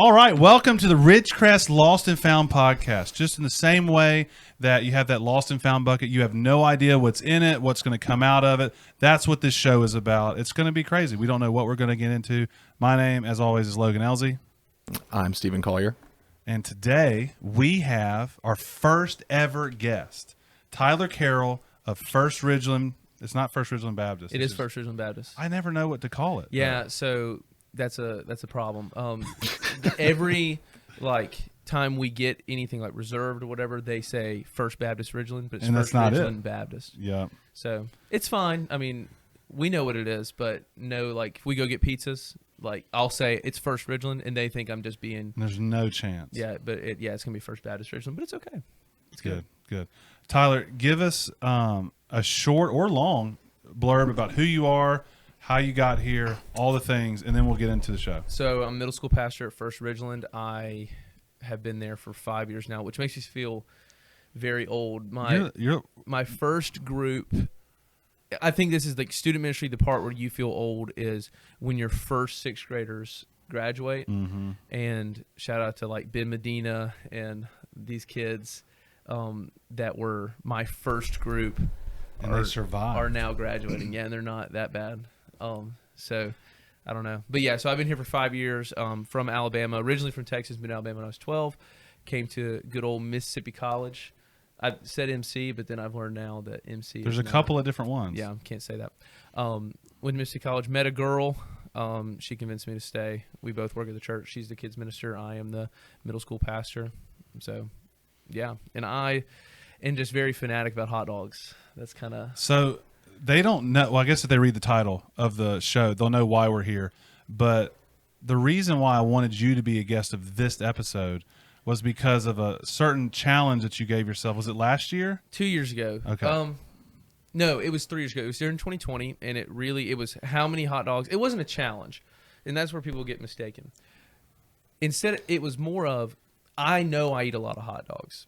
All right, welcome to the Ridgecrest Lost and Found podcast. Just in the same way that you have that lost and found bucket, you have no idea what's in it, what's going to come out of it. That's what this show is about. It's going to be crazy. We don't know what we're going to get into. My name, as always, is Logan Elsey. I'm Stephen Collier. And today we have our first ever guest, Tyler Carroll of First Ridgeland. It's not First Ridgeland Baptist. It is First Ridgeland Baptist. I never know what to call it. Yeah, so that's a problem. Every time we get anything like reserved or whatever, they say First Baptist Ridgeland, but it's And First that's not Ridgeland it. Baptist. Yeah. So it's fine. I mean, we know what it is, but no, like if we go get pizzas, like I'll say it's First Ridgeland, and they think I'm just being. There's no chance. Yeah, but it's gonna be First Baptist Ridgeland, but it's okay. It's good. Good. Tyler, give us a short or long blurb about who you are, how you got here, all the things, and then we'll get into the show. So I'm a middle school pastor at First Ridgeland. I have been there for 5 years now, which makes me feel very old. My first group, I think this is like student ministry. The part where you feel old is when your first sixth graders graduate. Mm-hmm. And shout out to like Ben Medina and these kids that were my first group. And they survived. Are now graduating. Yeah, and they're not that bad. So I don't know. But yeah, so I've been here for 5 years from Alabama, originally from Texas, moved to Alabama when I was 12, came to good old Mississippi College. I said MC, but then I've learned now that MC There's is a couple of different ones. Yeah, can't say that. Went to Mississippi College, met a girl. She convinced me to stay. We both work at the church. She's the kids minister. I am the middle school pastor. So, yeah. And I am just very fanatic about hot dogs. That's kind of... So they don't know. Well, I guess if they read the title of the show, they'll know why we're here. But the reason why I wanted you to be a guest of this episode was because of a certain challenge that you gave yourself. Was it last year? 2 years ago. Okay. No, it was 3 years ago. It was during 2020, and it was how many hot dogs. It wasn't a challenge, and that's where people get mistaken. Instead, it was more of, I know I eat a lot of hot dogs.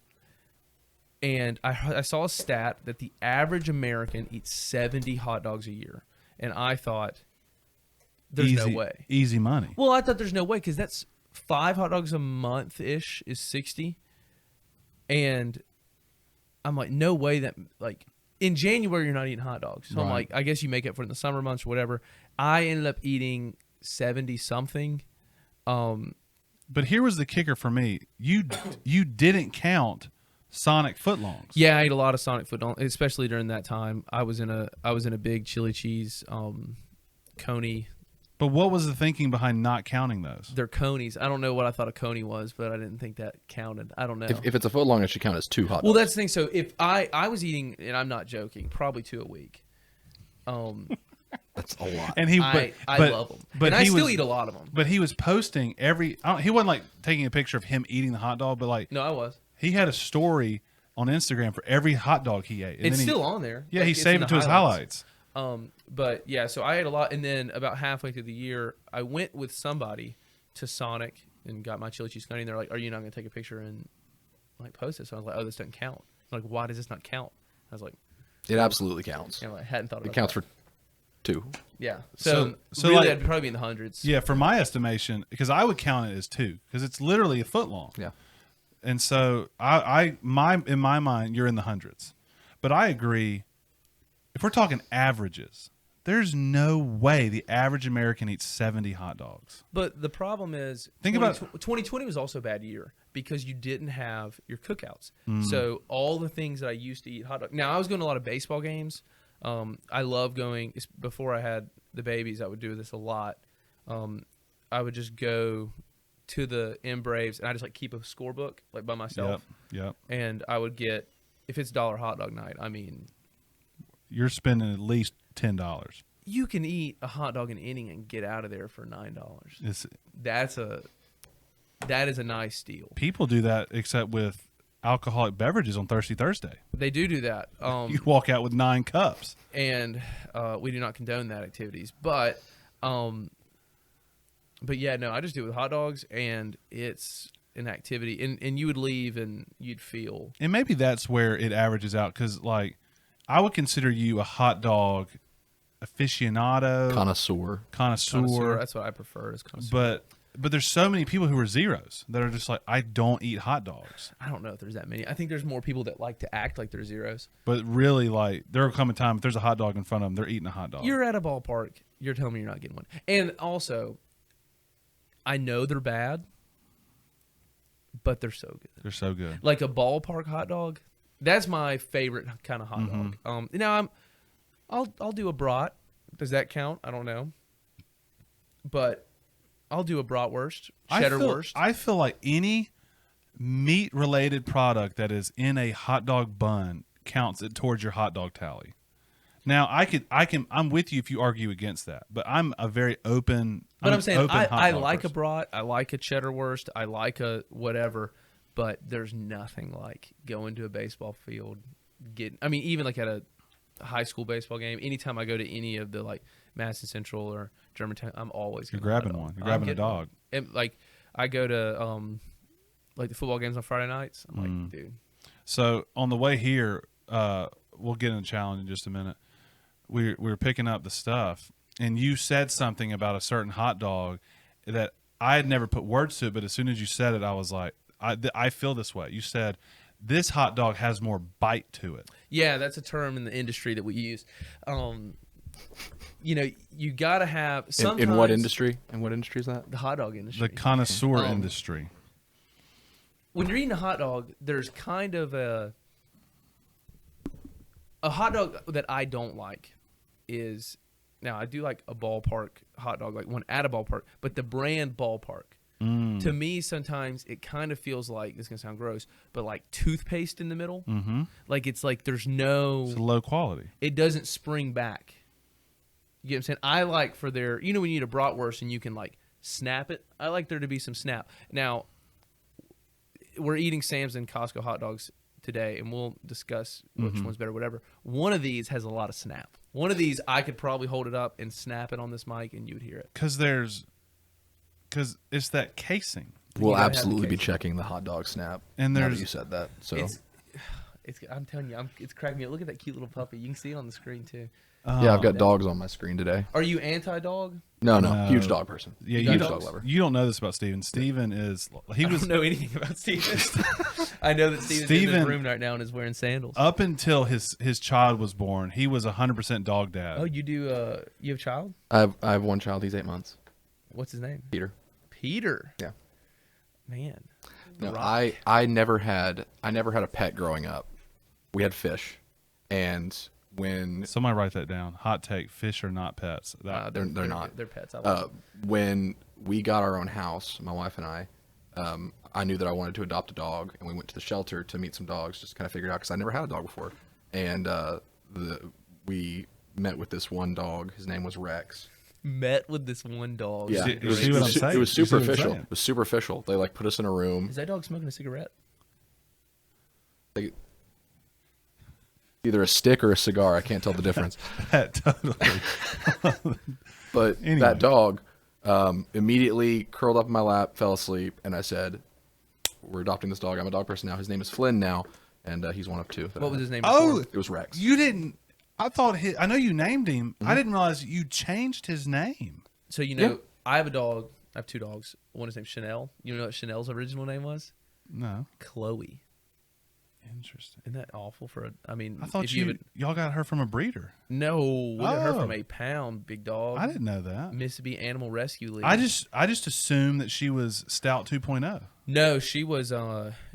And I saw a stat that the average American eats 70 hot dogs a year. And I thought, there's no way. Easy money. Well, I thought there's no way because that's 5 hot dogs a month-ish is 60. And I'm like, no way that, like, in January you're not eating hot dogs. So Right. I'm like, I guess you make up for it in the summer months or whatever. I ended up eating 70-something. But here was the kicker for me. You didn't count Sonic footlongs. Yeah, I ate a lot of Sonic footlongs, especially during that time. I was in a big chili cheese coney. But what was the thinking behind not counting those? They're conies. I don't know what I thought a coney was, but I didn't think that counted. I don't know. If it's a foot long, it should count as 2 hot dogs. Well, that's the thing. So if I was eating, and I'm not joking, probably 2 a week. That's a lot. And I love them. But and I still eat a lot of them. But he was posting he wasn't like taking a picture of him eating the hot dog, but like No, I was. he had a story on Instagram for every hot dog he ate. And It's then still on there. Yeah, Like, he it's saved in it the to his highlights. But yeah, so I ate a lot, and then about halfway through the year, I went with somebody to Sonic and got my chili cheese coney, and they're like, "Are you not going to take a picture and like post it?" So I was like, "Oh, this doesn't count." I'm like, why does this not count? I was like, it absolutely counts. I hadn't thought about It counts that. for 2. Yeah. So Really, like- I'd probably be in the hundreds. Yeah, for my estimation, because I would count it as 2, because it's literally a foot long. Yeah. And so in my mind, you're in the hundreds. But I agree. If we're talking averages, there's no way the average American eats 70 hot dogs. But the problem is, 2020 was also a bad year because you didn't have your cookouts. So all the things that I used to eat hot dog. Now I was going to a lot of baseball games. I love going. Before I had the babies, I would do this a lot. I would just go to the M Braves and I just like keep a scorebook like by myself. Yep. And I would get, if it's $1 hot dog night, I mean, You're spending at least $10. you can eat a hot dog an inning and get out of there for $9. That is a nice deal. People do that except with alcoholic beverages on Thirsty Thursday. They do that. You walk out with 9 cups. And we do not condone that activities. But yeah, no, I just do it with hot dogs, and it's an activity. And you would leave, and you'd feel. And maybe that's where it averages out, because like I would consider you a hot dog aficionado, Connoisseur. Connoisseur. That's what I prefer is connoisseur. But but there's so many people who are zeros that are just like, I don't eat hot dogs. I don't know if there's that many. I think there's more people that like to act like they're zeros. But really, like, there will come a time if there's a hot dog in front of them, they're eating a hot dog. You're at a ballpark. You're telling me you're not getting one. And also, I know they're bad, but they're so good. They're so good. Like a ballpark hot dog, that's my favorite kind of hot dog. Now I'll do a brat. Does that count? I don't know. But I'll do a bratwurst, cheddar wurst. I feel like any meat-related product that is in a hot dog bun counts it towards your hot dog tally. Now, I'm with you if you argue against that, but I'm a very open. But I'm saying I like person. a brat, I like a cheddar wurst, I like a whatever, but there's nothing like going to a baseball field, even like at a high school baseball game. Anytime I go to any of the like Madison Central or Germantown, I'm always You're grabbing one. You're grabbing a dog. And like I go to like the football games on Friday nights. I'm like, dude. So on the way here, we'll get in the challenge in just a minute. We were picking up the stuff, and you said something about a certain hot dog that I had never put words to it, but as soon as you said it, I was like, I feel this way. You said, this hot dog has more bite to it. Yeah, that's a term in the industry that we use. You got to have sometimes In what industry? In what industry is that? the hot dog industry. The connoisseur industry. When you're eating a hot dog, there's kind of a hot dog that I don't like is, now I do like a ballpark hot dog, like one at a ballpark, but the brand Ballpark. To me, sometimes it kind of feels like, this is going to sound gross, but like toothpaste in the middle. Mm-hmm. Like it's like there's no... It's low quality. It doesn't spring back. You get what I'm saying? I like for their... when you eat a bratwurst and you can like snap it, I like there to be some snap. Now, we're eating Sam's and Costco hot dogs today, and we'll discuss which one's better, whatever. One of these has a lot of snap. One of these, I could probably hold it up and snap it on this mic, and you would hear it. Because it's that casing. We'll absolutely be checking the hot dog snap. And now there's... that you said that. So I'm telling you, it's cracking me up. Look at that cute little puppy. You can see it on the screen, too. yeah, I've got dogs on my screen today. Are you anti-dog? No, huge dog person. Yeah, huge dog lover. You don't know this about Steven. Steven is... I don't know anything about Steven. I know that Steven's in his room right now and is wearing sandals. Up until his child was born, he was 100% dog dad. Oh, you do? You have a child? I have one child. He's 8 months. What's his name? Peter. Yeah. Man. No, I never had a pet growing up. We had fish, and when Somebody write that down. Hot take: fish are not pets. they're not. They're pets. I love them. When we got our own house, my wife and I knew that I wanted to adopt a dog, and we went to the shelter to meet some dogs, just kind of figure it out because I never had a dog before. And we met with this one dog. His name was Rex. Met with this one dog. Yeah, You see what I'm saying? It was You see what I'm superficial. saying? It was superficial. They like put us in a room. Is that dog smoking a cigarette? Either a stick or a cigar. I can't tell the difference. Totally. But Anyway. that dog immediately curled up in my lap, fell asleep, and I said, "We're adopting this dog. I'm a dog person now. His name is Flynn now, and he's one of two." What was his name? Oh, before? It was Rex. You didn't. I thought I know you named him. I didn't realize you changed his name. So Yeah. I have a dog. I have two dogs. One is named Chanel. You know what Chanel's original name was? No. Chloe. Interesting. Isn't that awful for a? I mean, I thought if y'all got her from a breeder. No, we got her Oh. from a pound big dog. I didn't know that. Mississippi Animal Rescue League. I just assumed that she was Stout 2.0. No, she was.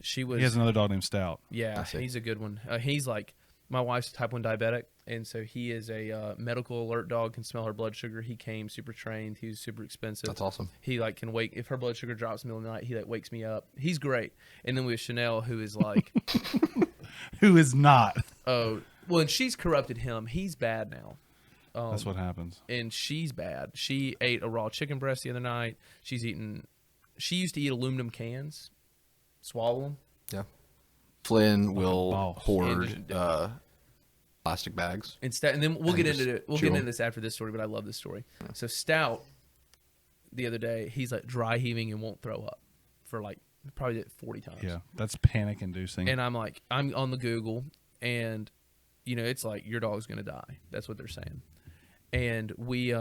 She was. He has another dog named Stout. Yeah, I see. he's a good one. He's like, my wife's type 1 diabetic, and so he is a medical alert dog, can smell her blood sugar. He came super trained. He was super expensive. That's awesome. He like can wake, if her blood sugar drops in the middle of the night, he like wakes me up. He's great. And then we have Chanel, who is like, Who is not. oh, well, and she's corrupted him. He's bad now. That's what happens. And she's bad. She ate a raw chicken breast the other night. She used to eat aluminum cans, swallow them. Yeah. Flynn will boss. hoard plastic bags. Instead, and then we'll get just into it. We'll chew get 'em. into this after this story, but I love this story. So Stout, the other day, he's like dry heaving and won't throw up for like probably did it 40 times. Yeah, that's panic inducing. And I'm like, I'm on the Google, and it's like your dog's gonna die. That's what they're saying. And we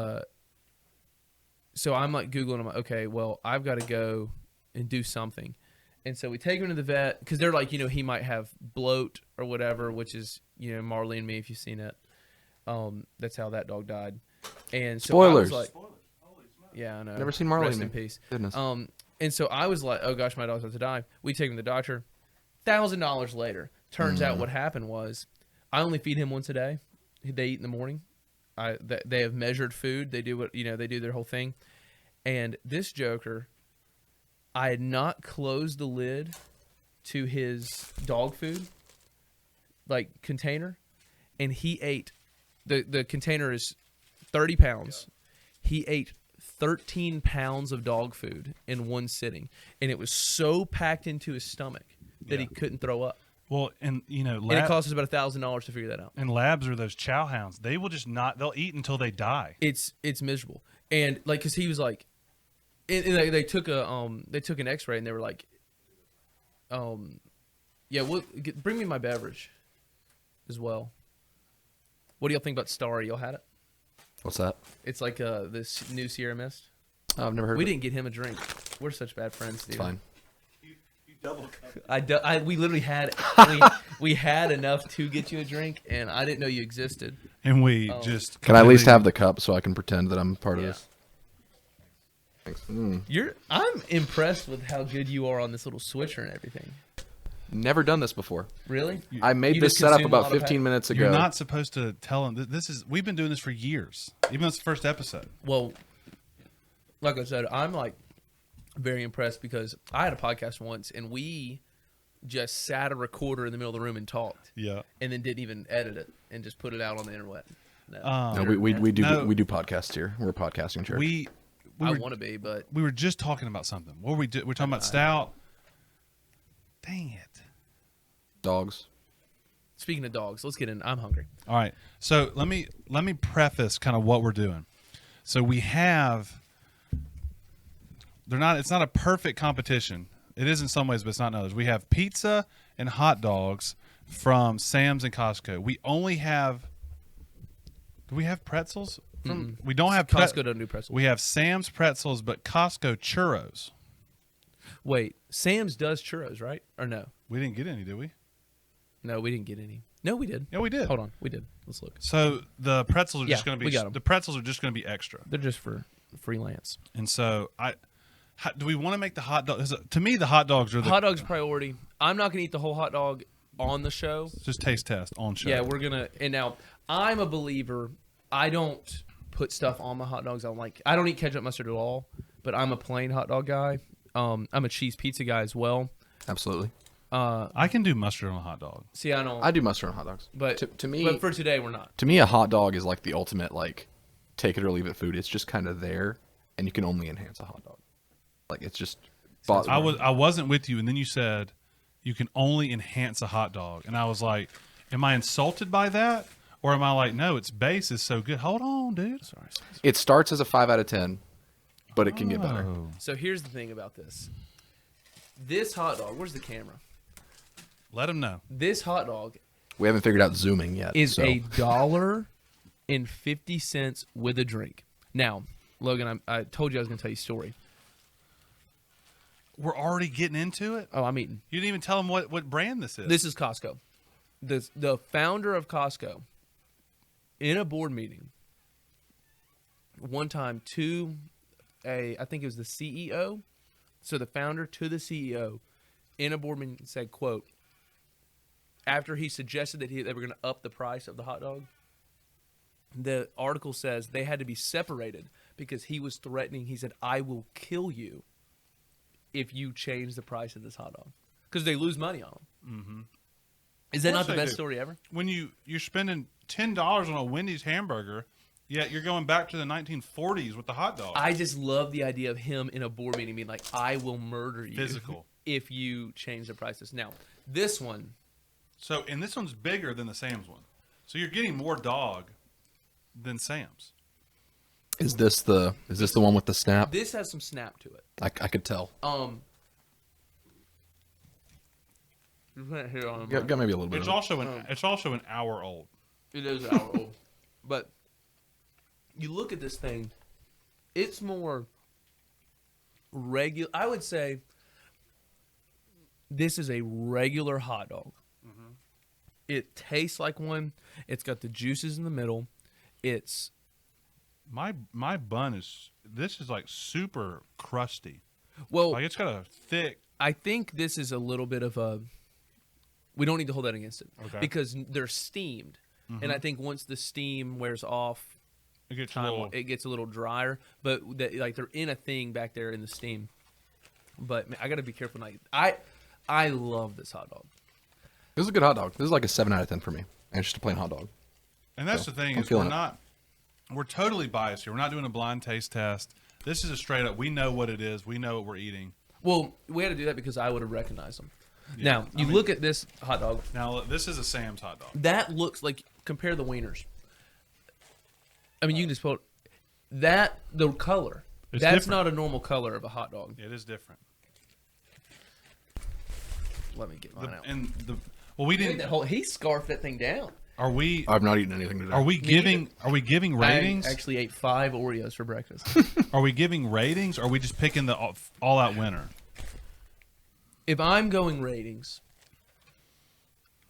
so I'm like Googling. I'm like, okay, well, I've got to go and do something. And so we take him to the vet because they're like, he might have bloat or whatever, which is, Marley and Me, if you've seen it. That's how that dog died. And so Spoilers. I was like, yeah, I know. Never seen Marley Rest and Me. in peace. Goodness. And so I was like, oh gosh, my dog's about to die. We take him to the doctor. $1,000 later. Turns out what happened was I only feed him once a day. They eat in the morning. They have measured food. They do what, they do their whole thing. And this joker, I had not closed the lid to his dog food, container, and he ate. The container is 30 pounds. He ate 13 pounds of dog food in one sitting, and it was so packed into his stomach that he couldn't throw up. Well, and And it cost us about $1,000 to figure that out. And labs are those chow hounds. They will just they'll eat until they die. It's miserable, and because he was like, and they took an X-ray and they were like, yeah, bring me my beverage, as well. What do y'all think about Starry? Y'all had it? What's that? It's like this new Sierra Mist. Oh, I've never heard We of it. didn't get him a drink. We're such bad friends, dude. It's fine. We literally had we had enough to get you a drink, and I didn't know you existed. And we just Can I at least have the cup so I can pretend that I'm part of Yeah. this? Thanks. I'm impressed with how good you are on this little switcher and everything. Never done this before. Really? I made You this just setup consume a lot about of 15 minutes ago. You're not supposed to tell them. We've been doing this for years. Even though it's the first episode. Well, like I said, I'm very impressed because I had a podcast once and we just sat a recorder in the middle of the room and talked. Yeah. And then didn't even edit it and just put it out on the internet. No, No, we do podcasts here. We're a podcasting church. I want to be, but We were just talking about something. What were we We're talking about stout. Dang it. Dogs. speaking of dogs, let's get in. I'm hungry. All right. So let me preface kind of what we're doing. So we have it's not a perfect competition. It is in some ways, but it's not in others. We have pizza and hot dogs from Sam's and Costco. We only have do we have pretzels? We don't have Costco doesn't do pretzels. We have Sam's pretzels, but Costco churros. Wait, Sam's does churros, right? Or no? We didn't get any, did we? No, we didn't get any. No, we did. Yeah, we did. Hold on, we did. Let's look. So the pretzels are Yeah, just going to we be got 'em. the pretzels are just going to be extra. They're just for freelance. And so do we want to make the hot dog? To me, the hot dogs are the Hot dog's priority. I'm not gonna eat the whole hot dog on the show. just taste test on show. Yeah, we're gonna. And now I'm a believer. I don't put stuff on my hot dogs. I don't eat ketchup mustard at all. But I'm a plain hot dog guy. I'm a cheese pizza guy as well. Absolutely. I can do mustard on a hot dog. See, I don't. I do mustard on hot dogs. But to me, but for today, we're not. to me, a hot dog is like the ultimate take it or leave it food. It's just kind of there, and you can only enhance a hot dog. It's just. I wasn't with you, and then you said you can only enhance a hot dog, and I was like, am I insulted by that, or am I like, no, its base is so good? Hold on, dude. Sorry. It starts as a 5 out of 10, but it can get better. Oh. So here's the thing about this. This hot dog. Where's the camera? Let them know. This hot dog We haven't figured out zooming yet. is so. $1.50 with a drink. Now, Logan, I told you I was going to tell you a story. We're already getting into it. Oh, I'm eating. You didn't even tell them what brand this is. This is Costco. The founder of Costco, in a board meeting, one time I think it was the CEO, so the founder to the CEO, in a board meeting said, quote, after he suggested that they were going to up the price of the hot dog, the article says they had to be separated because he was threatening. He said, I will kill you if you change the price of this hot dog. Because they lose money on them. Mm-hmm. Is that not the best story ever? When you're spending $10 on a Wendy's hamburger, yet you're going back to the 1940s with the hot dog. I just love the idea of him in a board meeting being like, I will murder you Physical. if you change the prices. Now, this one. So, and this one's bigger than the Sam's one. So you're getting more dog than Sam's. Is this the one with the snap? This has some snap to it. I could tell. Here on Got maybe a little bit. It's of it. also an hour old. It is an hour old. But you look at this thing, It's more regular. I would say this is a regular hot dog. Mm-hmm. It tastes like one. It's got the juices in the middle. It's My bun is like super crusty. well. Like it's got a thick. I think this is a little bit of a. We don't need to hold that against it because they're steamed, and I think once the steam wears off, It gets a little. it gets a little drier. But like they're in a thing back there in the steam. But man, I got to be careful. I love this hot dog. This is a good hot dog. This is like a 7 out of 10 for me. And it's just a plain hot dog. And that's So, the thing I'm is feeling it. we're totally biased here. We're not doing a blind taste test. This is a straight up. We know what it is. We know what we're eating. Well, we had to do that because I would have recognized them. Yeah, Now you look at this hot dog. Now this is a Sam's hot dog. That looks like compare the wieners. I mean, you can just put that the color. It's That's different. not a normal color of a hot dog. It is different. Let me get mine out. Well, we Look at didn't. that whole, he scarfed that thing down. Are we? I've not eaten anything today. Are we giving? Are we giving ratings? I actually ate 5 Oreos for breakfast. Are we giving ratings? Or are we just picking the all-out winner? If I'm going ratings,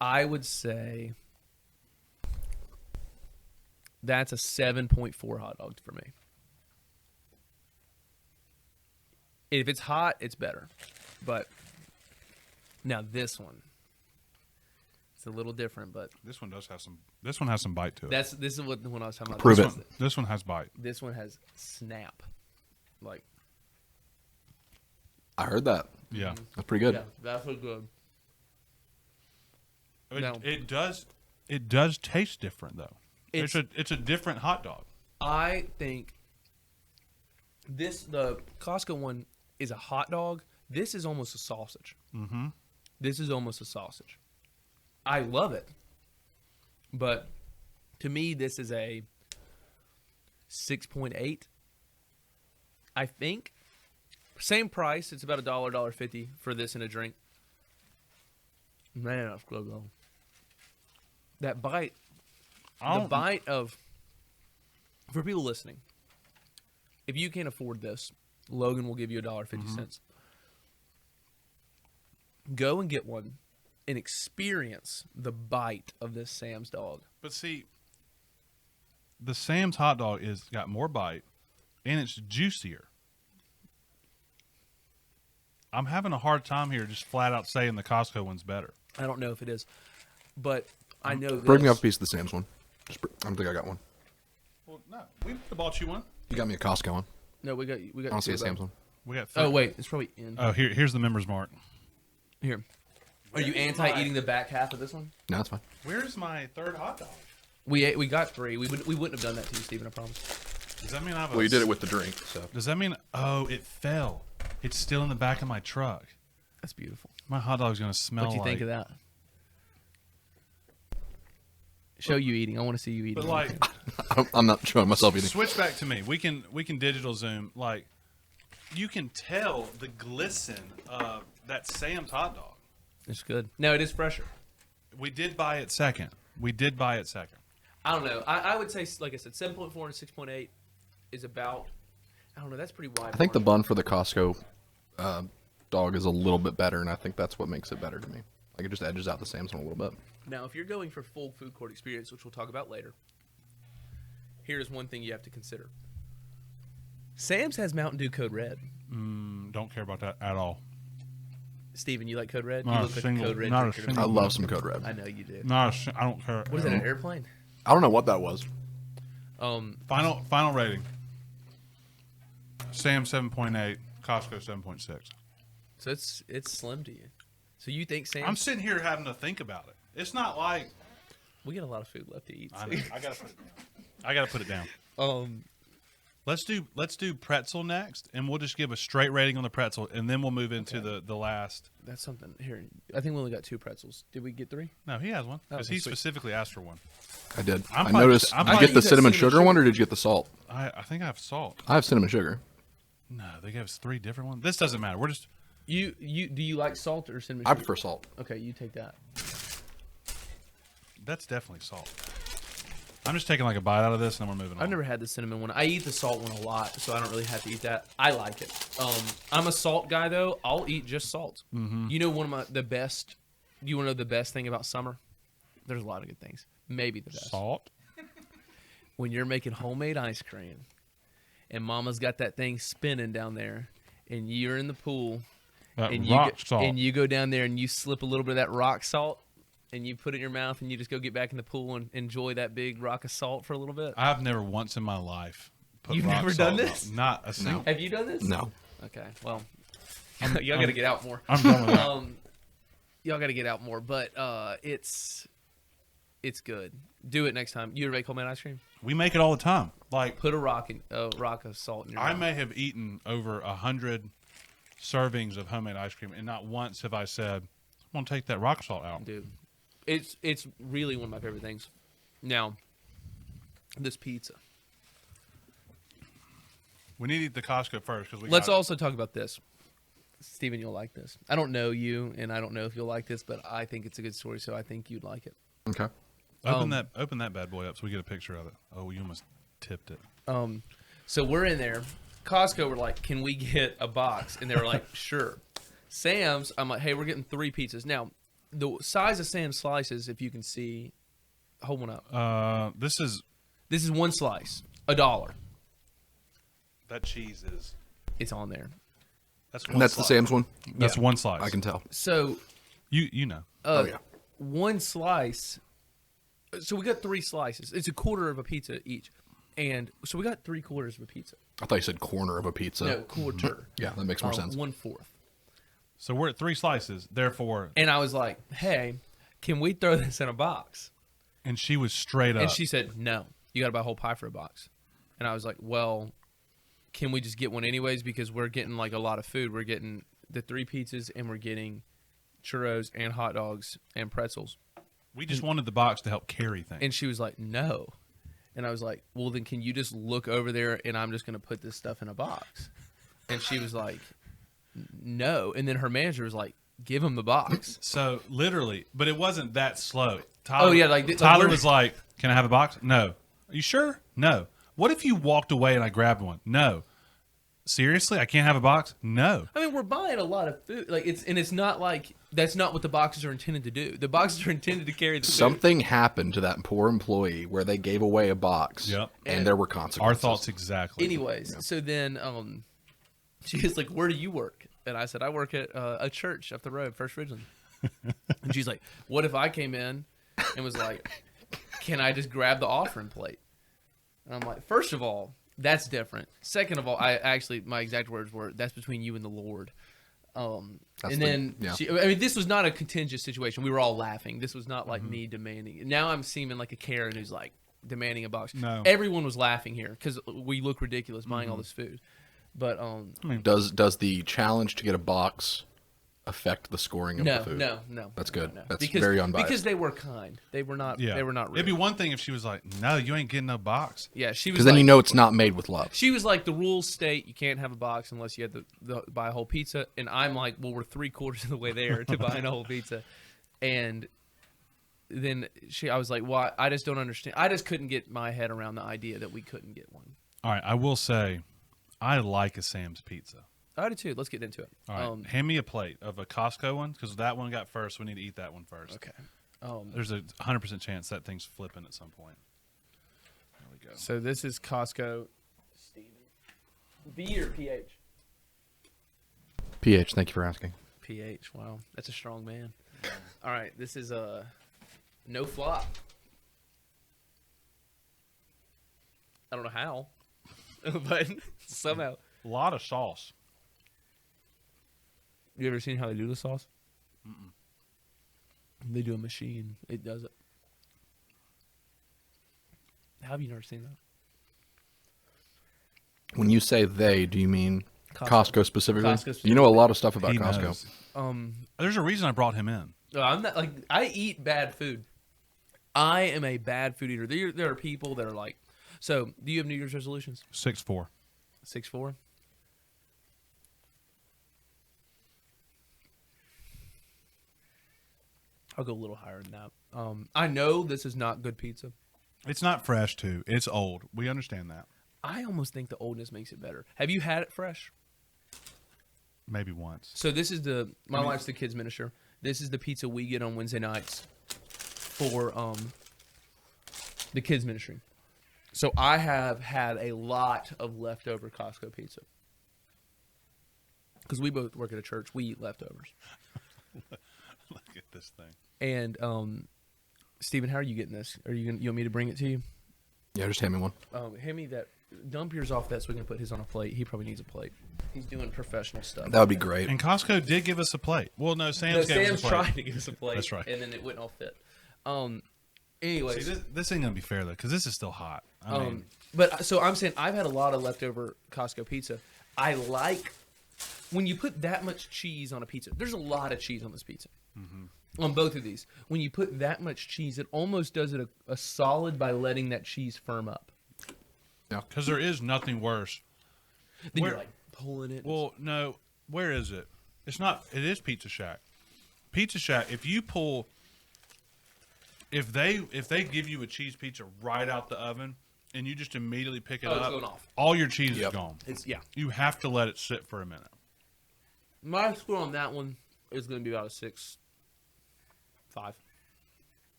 I would say that's a 7.4 hot dog for me. If it's hot, it's better. But now this one, it's a little different, but This one does have some. This one has some bite to it. this is what when I was talking about. Prove this it. one- This one has bite. This one has snap. Like I heard that. Yeah. That's pretty good. yeah, that's what good. It, No. it does. It does taste different though. It's a different hot dog. I think the Costco one is a hot dog. This is almost a sausage. Mm-hmm. This is almost a sausage. I love it. But to me, this is a 6.8. I think. Same price. It's about $1, $1.50 for this and a drink. Man, that's good though. That bite. The bite of. For people listening, if you can't afford this, Logan will give you $1.50. Go and get one and experience the bite of this Sam's dog. But see, the Sam's hot dog is got more bite, and it's juicier. I'm having a hard time here just flat out saying the Costco one's better. I don't know if it is, but I know this. Bring me up a piece of the Sam's one. I don't think I got one. Well, no, we bought you one. You got me a Costco one. No, we got. I don't see a two of Sam's them. one. We got. Oh wait, it's probably in. Oh, here's the member's mark. Here. Are you anti-eating the back half of this one? No, that's fine. Where's my third hot dog? We got 3. We wouldn't have done that to you, Steven, I promise. Does that mean I have? Well, you did it with the drink, so. Does that mean? Oh, it fell. It's still in the back of my truck. That's beautiful. My hot dog's gonna smell. What do you think of that? Show you eating. I want to see you eating. But like, I'm not showing myself eating. switch back to me. We can digital zoom. Like, you can tell the glisten of that Sam's hot dog. It's good. No, it is fresher. We did buy it second. I don't know. I would say, like I said, 7.4 and 6.8 is about. I don't know. That's pretty wide. I think the margin. bun for the Costco dog is a little bit better, and I think that's what makes it better to me. Like, it just edges out the Sam's one a little bit. Now, if you're going for full food court experience, which we'll talk about later, here's one thing you have to consider. Sam's has Mountain Dew Code Red. Don't care about that at all. Steven, you like Code Red? Not you a look like single- a Code Red not a drinker to single- me. I love some Code Red. I know you do. I don't care. What is that, an airplane? I don't know what that was. Final rating. Sam 7.8, Costco 7.6. So it's slim to you. So you think Sam's... I'm sitting here having to think about it. It's not like We got a lot of food left to eat. I know. I gotta put it down. Let's do pretzel next, and we'll just give a straight rating on the pretzel, and then we'll move into the last. That's something. Here, I think we only got 2 pretzels. Did we get 3? No, he has one because Oh, he sweet. specifically asked for one. I did. I'm I probably- noticed. I'm Did you probably- get the You said cinnamon cinnamon sugar one, or sugar. did you get the salt? I think I have salt. I have cinnamon sugar. No, they gave us 3 different ones. This doesn't matter. We're just You do you like salt or cinnamon I sugar? prefer salt. Okay, you take that. that's definitely salt. I'm just taking like a bite out of this, and then we're moving on. I've never had the cinnamon one. I eat the salt one a lot, so I don't really have to eat that. I like it. I'm a salt guy though. I'll eat just salt. Mm-hmm. You know, the best. You want to know the best thing about summer? There's a lot of good things. Maybe the best. Salt. When you're making homemade ice cream, and Mama's got that thing spinning down there, and you're in the pool, That and rock salt. and you go down there and you slip a little bit of that rock salt, and you put it in your mouth, and you just go get back in the pool and enjoy that big rock of salt for a little bit. I've never once in my life put You've rock never salt done in this? my- Not a single. Have you done this? No. Okay, well, y'all got to get out more. I'm done with that. Y'all got to get out more, but it's good. Do it next time. You ever make homemade ice cream? We make it all the time. Like Put a rock of salt in your I mouth. may have eaten over 100 servings of homemade ice cream, and not once have I said, "I'm gonna take that rock salt out." Dude, it's really one of my favorite things. Now, this pizza. We need to eat the Costco first because we. Let's got it. also talk about this. Steven, you'll like this. I don't know you, and I don't know if you'll like this, but I think it's a good story, so I think you'd like it. Okay. open that bad boy up so we get a picture of it. Oh, you almost tipped it. So we're in there. Costco were like, "Can we get a box?" And they were like, "Sure." Sam's, I'm like, "Hey, we're getting 3 pizzas." Now, the size of Sam's slices, if you can see, hold one up. This is one slice, $1. that cheese is. It's on there. That's And that's the Sam's one? That's Yeah. one slice. I can tell. So, You know. Oh, yeah. one slice. So we got 3 slices. It's a quarter of a pizza each, and so we got 3/4 of a pizza. I thought you said corner of a pizza. No, quarter. Yeah, that makes more sense. 1/4. So we're at 3 slices. Therefore, And I was like, "Hey, can we throw this in a box?" and she was straight up. And she said, "No, you got to buy a whole pie for a box." And I was like, "Well, can we just get one anyways? Because we're getting like a lot of food. We're getting the 3 pizzas, and we're getting churros and hot dogs and pretzels." we just wanted the box to help carry things. And she was like, "No." And I was like, "Well, then can you just look over there, and I'm just going to put this stuff in a box?" And she was like, "No." And then her manager was like, "Give him the box." So literally, but it wasn't that slow. Tyler, Oh, yeah, like Tyler we're- was like, "Can I have a box?" No. Are you sure? No. What if you walked away and I grabbed one? No. Seriously, I can't have a box? No. I mean, we're buying a lot of food. Like it's not like that's not what the boxes are intended to do. The boxes are intended to carry the food. Something happened to that poor employee where they gave away a box. Yep. And there were Our consequences. thoughts exactly. Anyways, so then she was like, "Where do you work?" And I said, "I work at a church up the road, First Ridgeland." And she's like, "What if I came in and was like, can I just grab the offering plate?" And I'm like, first of all, that's different. Second of all, my exact words were, "That's between you and the Lord." And then this was not a contingent situation. We were all laughing. This was not like me demanding. Now I'm seeming like a Karen who's like demanding a box. No. Everyone was laughing here because we look ridiculous buying all this food. But Does the challenge to get a box affect the scoring of the food? No. That's good. No. That's very unbiased. Because they were kind. They were not. Yeah. They were not rude. It'd be one thing if she was like, "No, you ain't getting no box." Yeah, she was. Because then like, you know it's not made with love. She was like, the rules state you can't have a box unless you had the buy a whole pizza. And I'm like, well, we're 3/4 of the way there to buying a whole pizza. And then I was like, well, I just don't understand. I just couldn't get my head around the idea that we couldn't get one. All right, I will say, I like a Sam's pizza. I do too. Let's get into it. All right, hand me a plate of a Costco one because that one got first. We need to eat that one first. Okay. There's a 100% chance that thing's flipping at some point. There we go. So this is Costco. Steven. B or PH? PH, thank you for asking. PH. Wow, that's a strong man. All right, this is no flop. I don't know how, but somehow. A lot of sauce. You ever seen how they do the sauce? Mm-mm. They do a machine. It does it. How have you never seen that? When you say they, do you mean Costco specifically? Costco specifically. You know a lot of stuff about He Costco. knows. There's a reason I brought him in. I'm not like I eat bad food. I am a bad food eater. There are people that are like. So, do you have New Year's resolutions? 6'4". 6'4"? I'll go a little higher than that. I know this is not good pizza. It's not fresh, too. It's old. We understand that. I almost think the oldness makes it better. Have you had it fresh? Maybe once. So this is my wife's the kids minister. This is the pizza we get on Wednesday nights for the kids ministry. So I have had a lot of leftover Costco pizza. Because we both work at a church, we eat leftovers. Look at this thing. And Steven, how are you getting this? You want me to bring it to you? Yeah, just hand me one. Hand me that. Dump yours off that so we can put his on a plate. He probably needs a plate. He's doing professional stuff. That would be great. And Costco did give us a plate. Well, no, Sam's gave us a plate. tried to give us a plate. That's right. And then it wouldn't all fit. Anyways. See, this ain't going to be fair, though, because this is still hot. I mean, But so I'm saying I've had a lot of leftover Costco pizza. I like when you put that much cheese on a pizza. There's a lot of cheese on this pizza. Mm-hmm. On both of these. When you put that much cheese, it almost does it a solid by letting that cheese firm up. Yeah, because there is nothing worse. Then you're like pulling it. Well, no. Where is it? It's not. It is Pizza Shack. Pizza Shack. If you pull, if they give you a cheese pizza right out the oven and you just immediately pick it it's up, going off. all your cheese is gone. Yeah. You have to let it sit for a minute. My score on that one is going to be about a 6.5.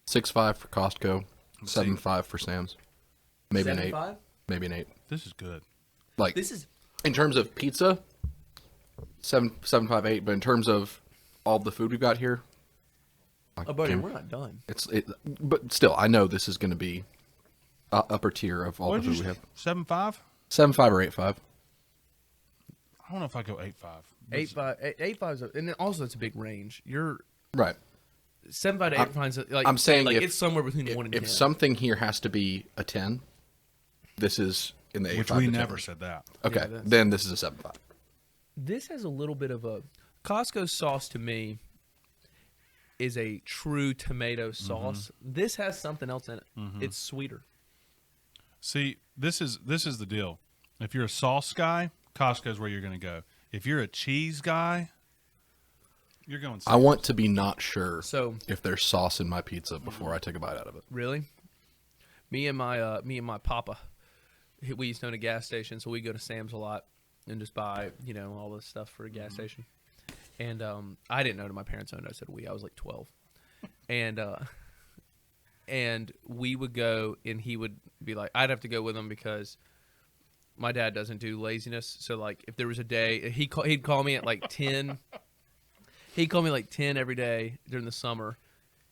6.5 for Costco, 7.5 for Sam's. Maybe an 8. 7.5? Maybe an 8. This is good. Like This is in terms of pizza, 7.5, 8. But in terms of all the food we've got here, buddy, we're not done. But still, I know this is going to be upper tier of all the food we have. 7.5? 7.5 or 8.5. I don't know if I go 8.5. 8.5 is and then also it's a big range. You're Right. 7.5 to 8 5 like I'm saying like if, it's somewhere between 1 and 10. If something here has to be a 10, this is in the 8.5. Which we to 10. never said that. Okay, Yeah, that's- then this is a 7.5. This has a little bit of a Costco sauce to me is a true tomato sauce. This has something else in it. It's sweeter. See, this is the deal. If you're a sauce guy, Costco's where you're going to go. If you're a cheese guy, you're going. I want to be not sure So if there's sauce in my pizza before I take a bite out of it. really, me and my papa, we used to own a gas station, so we go to Sam's a lot and just buy all this stuff for a gas station. And I didn't know that my parents owned it. I said we. I was like 12, and we would go, and he would be like, I'd have to go with him because my dad doesn't do laziness. So like, if there was a day, he'd call me at like 10. He'd call me like 10 every day during the summer.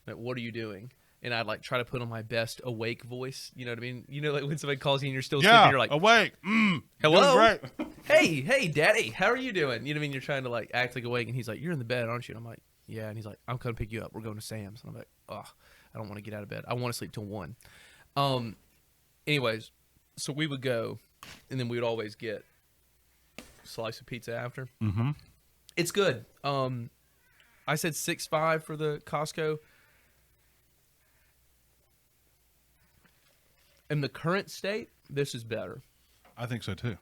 Like, what are you doing? And I'd like try to put on my best awake voice. You know what I mean? Like when somebody calls you and you're still sleeping, you're like, awake. hello, Right. hey, daddy, how are you doing? You know what I mean? You're trying to like act like awake, and he's like, you're in the bed, aren't you? And I'm like, yeah. And he's like, I'm coming to pick you up. We're going to Sam's. And I'm like, oh, I don't want to get out of bed. I want to sleep till 1. Anyways, so we would go, and then we would always get a slice of pizza after. Mm-hmm. It's good. I said 6.5 for the Costco. In the current state, this is better. I think so too.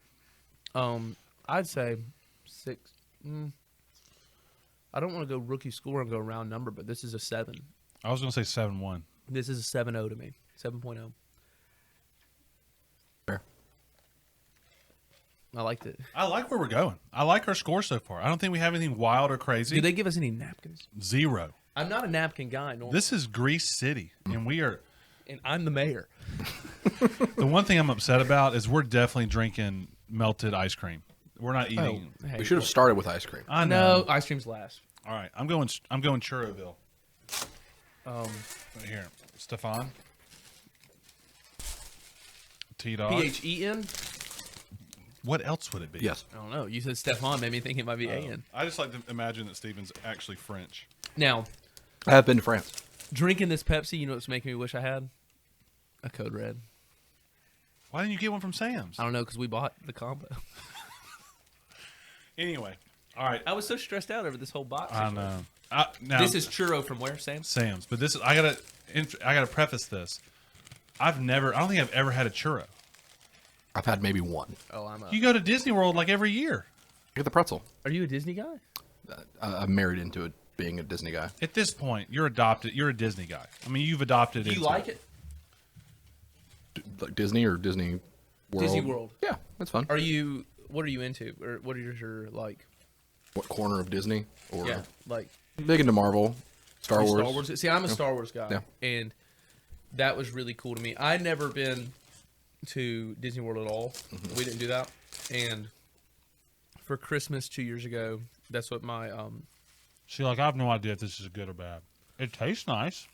I'd say 6. I don't want to go rookie score and go round number, but this is a 7. I was going to say 7-1. This is a 7.0 to me. 7.0. Fair. I liked it. I like where we're going. I like our score so far. I don't think we have anything wild or crazy. Do they give us any napkins? 0. I'm not a napkin guy. Normally. This is Grease City, and we are. And I'm the mayor. The one thing I'm upset about is we're definitely drinking melted ice cream. We're not eating. Hey, We should have started with ice cream. I know. No, ice cream's last. All right, I'm going Churroville. Right here, Stefan. T-Dog. P-H-E-N? What else would it be? Yes. I don't know. You said Stefan made me think it might be A-N. I just like to imagine that Steven's actually French. Now, I have been to France. drinking this Pepsi, you know what's making me wish I had? A Code Red. Why didn't you get one from Sam's? I don't know, because we bought the combo. Anyway, all right. I was so stressed out over this whole box. I know. Now, This is churro from where, Sam? Sam's, but this is I gotta preface this. I don't think I've ever had a churro. I've had maybe one. Oh, I'm a... You go to Disney World like every year. Get the pretzel. Are you a Disney guy? I'm married into it being a Disney guy. At this point, you're adopted. You're a Disney guy. I mean, you've adopted. Do you into like it? Like Disney or Disney World? Disney World. Yeah, that's fun. What are you into, or what is your like? What corner of Disney? Or Yeah, like big into Marvel, Star Wars. Star Wars. See, I'm a Star Wars guy, Yeah. and that was really cool to me. I'd never been to Disney World at all. Mm-hmm. We didn't do that, and for Christmas 2 years ago, that's what my See, like I have no idea if this is good or bad. It tastes nice.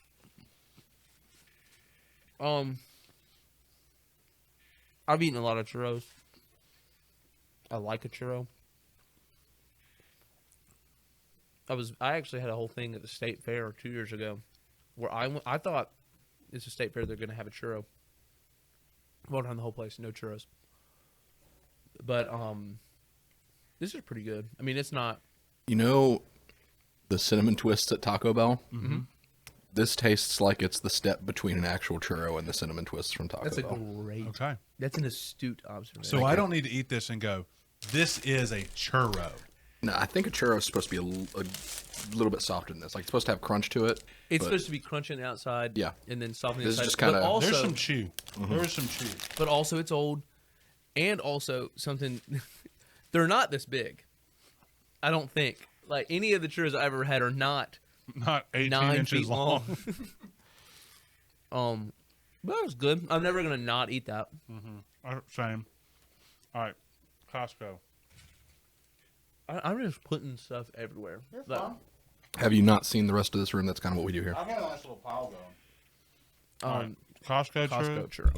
I've eaten a lot of churros. I like a churro. I actually had a whole thing at the state fair 2 years ago, where I thought it's a state fair, they're going to have a churro. Walked around the whole place, no churros. But this is pretty good. I mean, it's not. You know, the cinnamon twists at Taco Bell. Mm-hmm. This tastes like it's the step between an actual churro and the cinnamon twists from Taco That's a Bell. great. Okay. That's an astute observation. So I don't need to eat this and go, this is a churro. No, I think a churro is supposed to be a little bit softer than this. Like it's supposed to have crunch to it. It's but- supposed to be crunchy on the outside, Yeah. and then soft on the This is inside. just kinda- but also, There's some chew. There's some chew. but also it's old, and also something. They're not this big. I don't think. Like any of the churros I ever had are not Not 18 9 inches feet long. But it was good. I'm never gonna not eat that. Same. All right. Costco. I'm just putting stuff everywhere. Like, Have you not seen the rest of this room? That's kind of what we do here. I've got a nice little pile going. All right. um, Costco, Costco churro.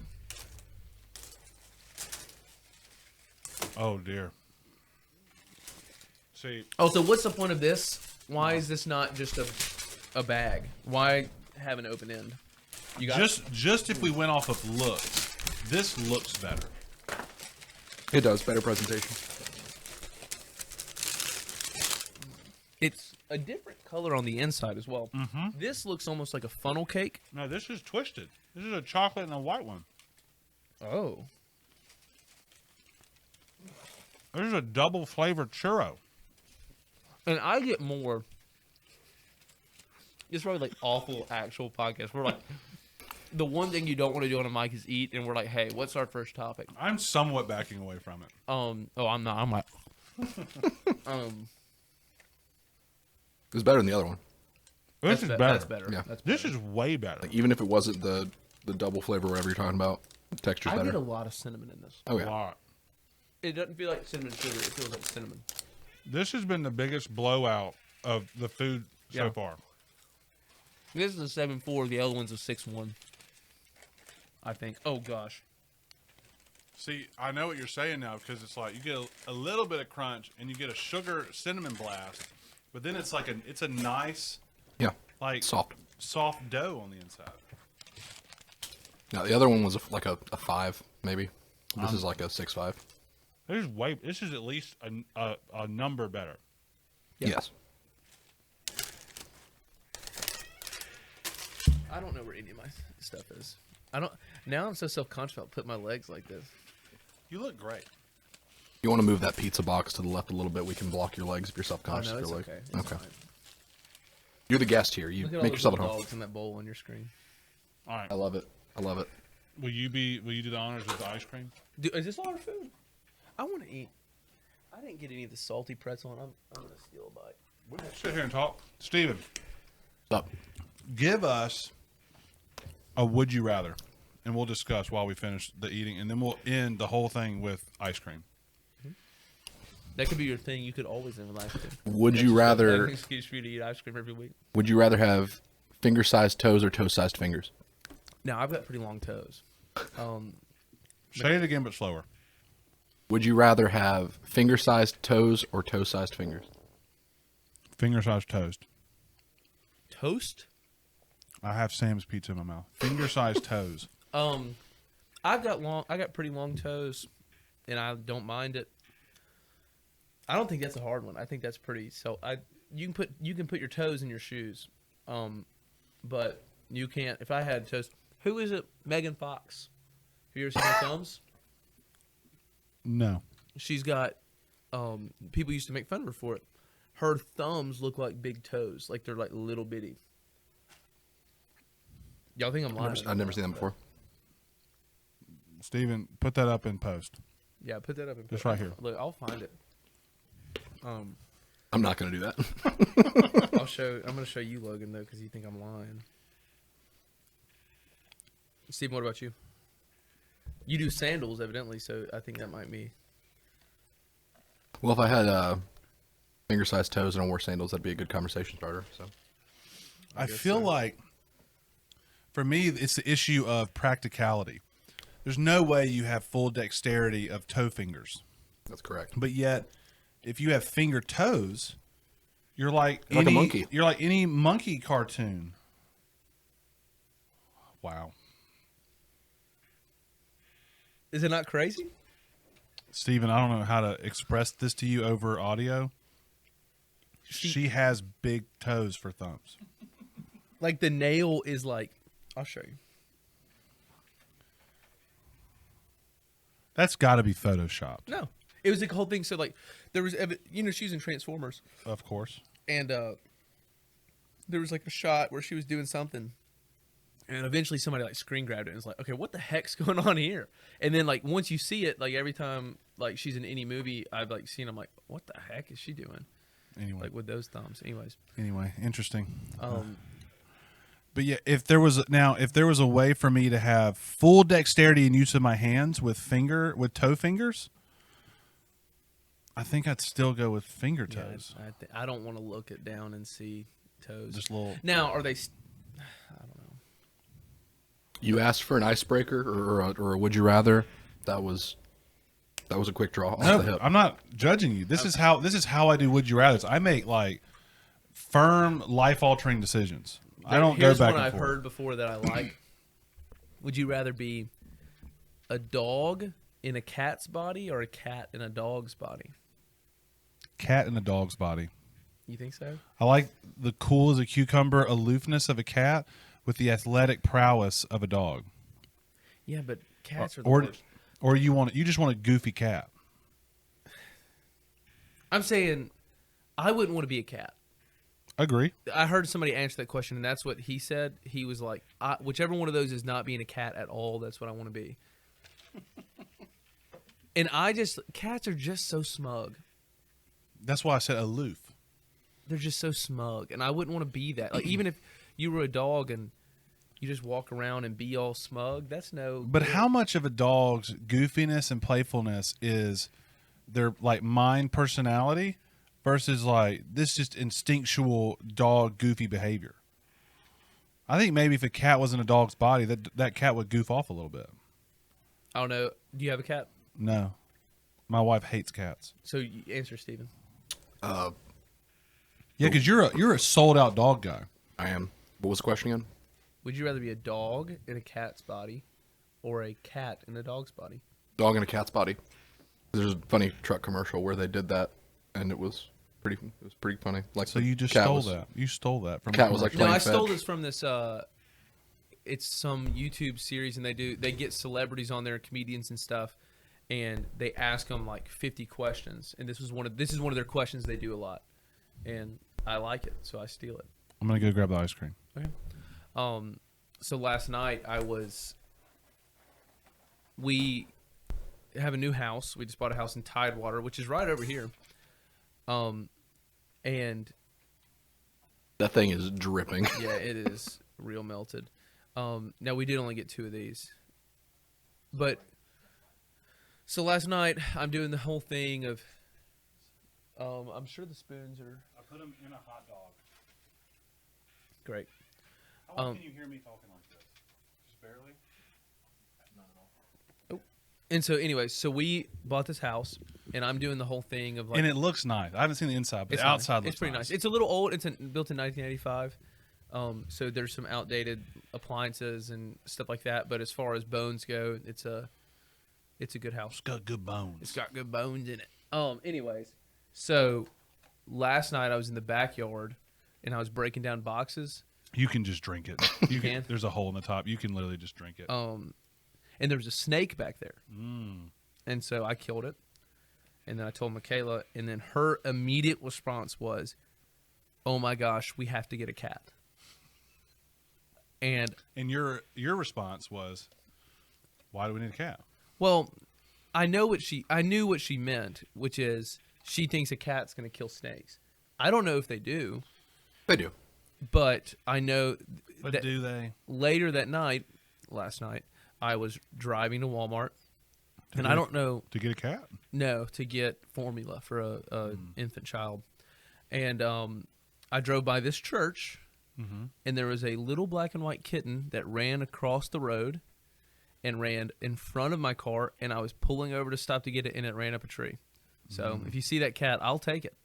churro. Oh, dear. See, Oh, so what's the point of this? Why is this not just a bag? Why have an open end? You got just if we went off of looks, this looks better. It does better presentation. It's a different color on the inside as well. Mm-hmm. This looks almost like a funnel cake. No, this is twisted. This is a chocolate and a white one. Oh. This is a double flavored churro. And I get more. It's probably like awful actual podcast. We're like, the one thing you don't want to do on a mic is eat, and we're like, hey, what's our first topic? I'm somewhat backing away from it. Oh, I'm not. I'm like, It's better than the other one. This is better. That's better. Yeah. That's This better. is way better. Like, even if it wasn't the double flavor, whatever you're talking about, the texture's I better. get a lot of cinnamon in this. Oh A yeah. lot. It doesn't feel like cinnamon sugar. It feels like cinnamon. This has been the biggest blowout of the food so Yeah. far. This is a 7.4. The other one's a 6.1. I think. Oh gosh. See, I know what you're saying now because it's like you get a little bit of crunch and you get a sugar cinnamon blast, but then it's like it's a nice Yeah. like Soft. dough on the inside. Now the other one was like a 5 maybe. This is like a 6.5. This is at least a number better. Yeah. Yes. I don't know where any of my stuff is. I don't. Now I'm so self-conscious about putting my legs like this. You look great. You want to move that pizza box to the left a little bit? We can block your legs if you're Oh self-conscious. no, if it's you're okay. like- It's okay. fine. You're the guest here. You Look at all make those yourself at little home. dogs in that bowl on your screen. All right. I love it. I love it. Will you do the honors of the ice cream? Dude, is this all our food? I want to eat. I didn't get any of the salty pretzel, and I'm gonna steal a bite. We can sit here and talk. Steven, What's up? give us a would you rather, and we'll discuss while we finish the eating, and then we'll end the whole thing with ice cream. That could be your thing. You could always end with ice cream. Would That's you just rather? an excuse for you to eat ice cream every week? Would you rather have finger-sized toes or toe-sized fingers? Now I've got pretty long toes. Say it again, but slower. Would you rather have finger-sized toes or toe-sized fingers? Finger-sized toast. Toast? I have Sam's pizza in my mouth. Finger-sized toes. I got pretty long toes, and I don't mind it. I don't think that's a hard one. I think that's pretty. So you can put your toes in your shoes, but you can't. If I had toes, who is it? Megan Fox. Have you ever seen her thumbs? No. She's got. People used to make fun of her for it. Her thumbs look like big toes, like they're like little bitty. Y'all think I'm lying? I've never seen that before. Steven, put that up in post. Yeah, put that up in Just right here. Look, I'll find it. I'm not going to do that. I'm going to show you, Logan, though, because you think I'm lying. Steven, what about you? You do sandals, evidently, so I think that might be. Well, if I had finger-sized toes and I wore sandals, that'd be a good conversation starter. So I feel like, for me, it's the issue of practicality. There's no way you have full dexterity of toe fingers. that's correct. But yet, if you have finger toes, you're like Like a monkey. You're like any monkey cartoon. Wow. Is it not crazy? Steven, I don't know how to express this to you over audio. She has big toes for thumbs. Like the nail is like, I'll show you. That's got to be photoshopped. No, it was the whole thing. So like, there was, she's in Transformers, Of course. and there was like a shot where she was doing something, and eventually somebody like screen grabbed it and was like, okay, what the heck's going on here? And then like once you see it, like every time like she's in any movie I've like seen, I'm like, what the heck is she doing? Anyway. Like with those thumbs. Anyways, Interesting. um, But yeah, if there was a way for me to have full dexterity and use of my hands with toe fingers, I think I'd still go with finger yeah, toes. I don't want to look it down and see toes. Just a little. Now, are they? I don't know. You asked for an icebreaker or a would you rather. That was a quick draw off the No, hip. I'm not judging you. This is how I do would you rather. I make like firm life altering decisions. I don't Here's go back one and I've forth. heard before that I like. Would you rather be a dog in a cat's body or a cat in a dog's body? Cat in a dog's body. You think so? I like the cool as a cucumber aloofness of a cat with the athletic prowess of a dog. Yeah, but cats are the Or worst. you just want a goofy cat. I'm saying I wouldn't want to be a cat. Agree. I heard somebody answer that question, and that's what he said. He was like, whichever one of those is not being a cat at all, that's what I want to be. And cats are just so smug. That's why I said aloof. They're just so smug, and I wouldn't want to be that. Like, even if you were a dog and you just walk around and be all smug, that's no. But how much of a dog's goofiness and playfulness is their like mind personality versus like this just instinctual dog goofy behavior? I think maybe if a cat was in a dog's body, that cat would goof off a little bit. I don't know. Do you have a cat? No, my wife hates cats. So you answer, Steven. Yeah, because you're a sold out dog guy. I am. What was the question again? Would you rather be a dog in a cat's body or a cat in a dog's body? Dog in a cat's body. There's a funny truck commercial where they did that, and it was pretty funny. Like So you just cat stole was- that. You stole that from. Cat the was like commercial. No, I Playing stole fetch. this from this. It's some YouTube series, and they get celebrities on there, comedians and stuff, and they ask them like 50 questions, and this is one of their questions they do a lot, and I like it, so I steal it. I'm gonna go grab the ice cream. Okay. So last night we have a new house. We just bought a house in Tidewater, which is right over here. And That thing is dripping. yeah, it is real melted. Now we did only get 2 of these, but so last night I'm doing the whole thing of. I'm sure the spoons are I put them in a hot dog. great. How can you hear me talking like this? Just barely. And so, anyways, so we bought this house, and I'm doing the whole thing of like. And it looks nice. I haven't seen the inside, but It's the nice. outside looks It's pretty nice. It's a little old. It's built in 1985. So there's some outdated appliances and stuff like that. But as far as bones go, it's a good house. It's got good bones. It's got good bones in it. Anyways, so last night I was in the backyard and I was breaking down boxes. You can just drink it. You can? There's a hole in the top. You can literally just drink it. And there was a snake back there. And so I killed it. And then I told Michaela, and then her immediate response was, "Oh my gosh, we have to get a cat." And And your response was, "Why do we need a cat?" Well, I knew what she meant, which is she thinks a cat's going to kill snakes. I don't know if they do, They do. but I know But that do they? later that night, last night, I was driving to Walmart, and I don't know. To get a cat? No, to get formula for a infant child, and I drove by this church, and there was a little black and white kitten that ran across the road, and ran in front of my car, and I was pulling over to stop to get it, and it ran up a tree. So if you see that cat, I'll take it.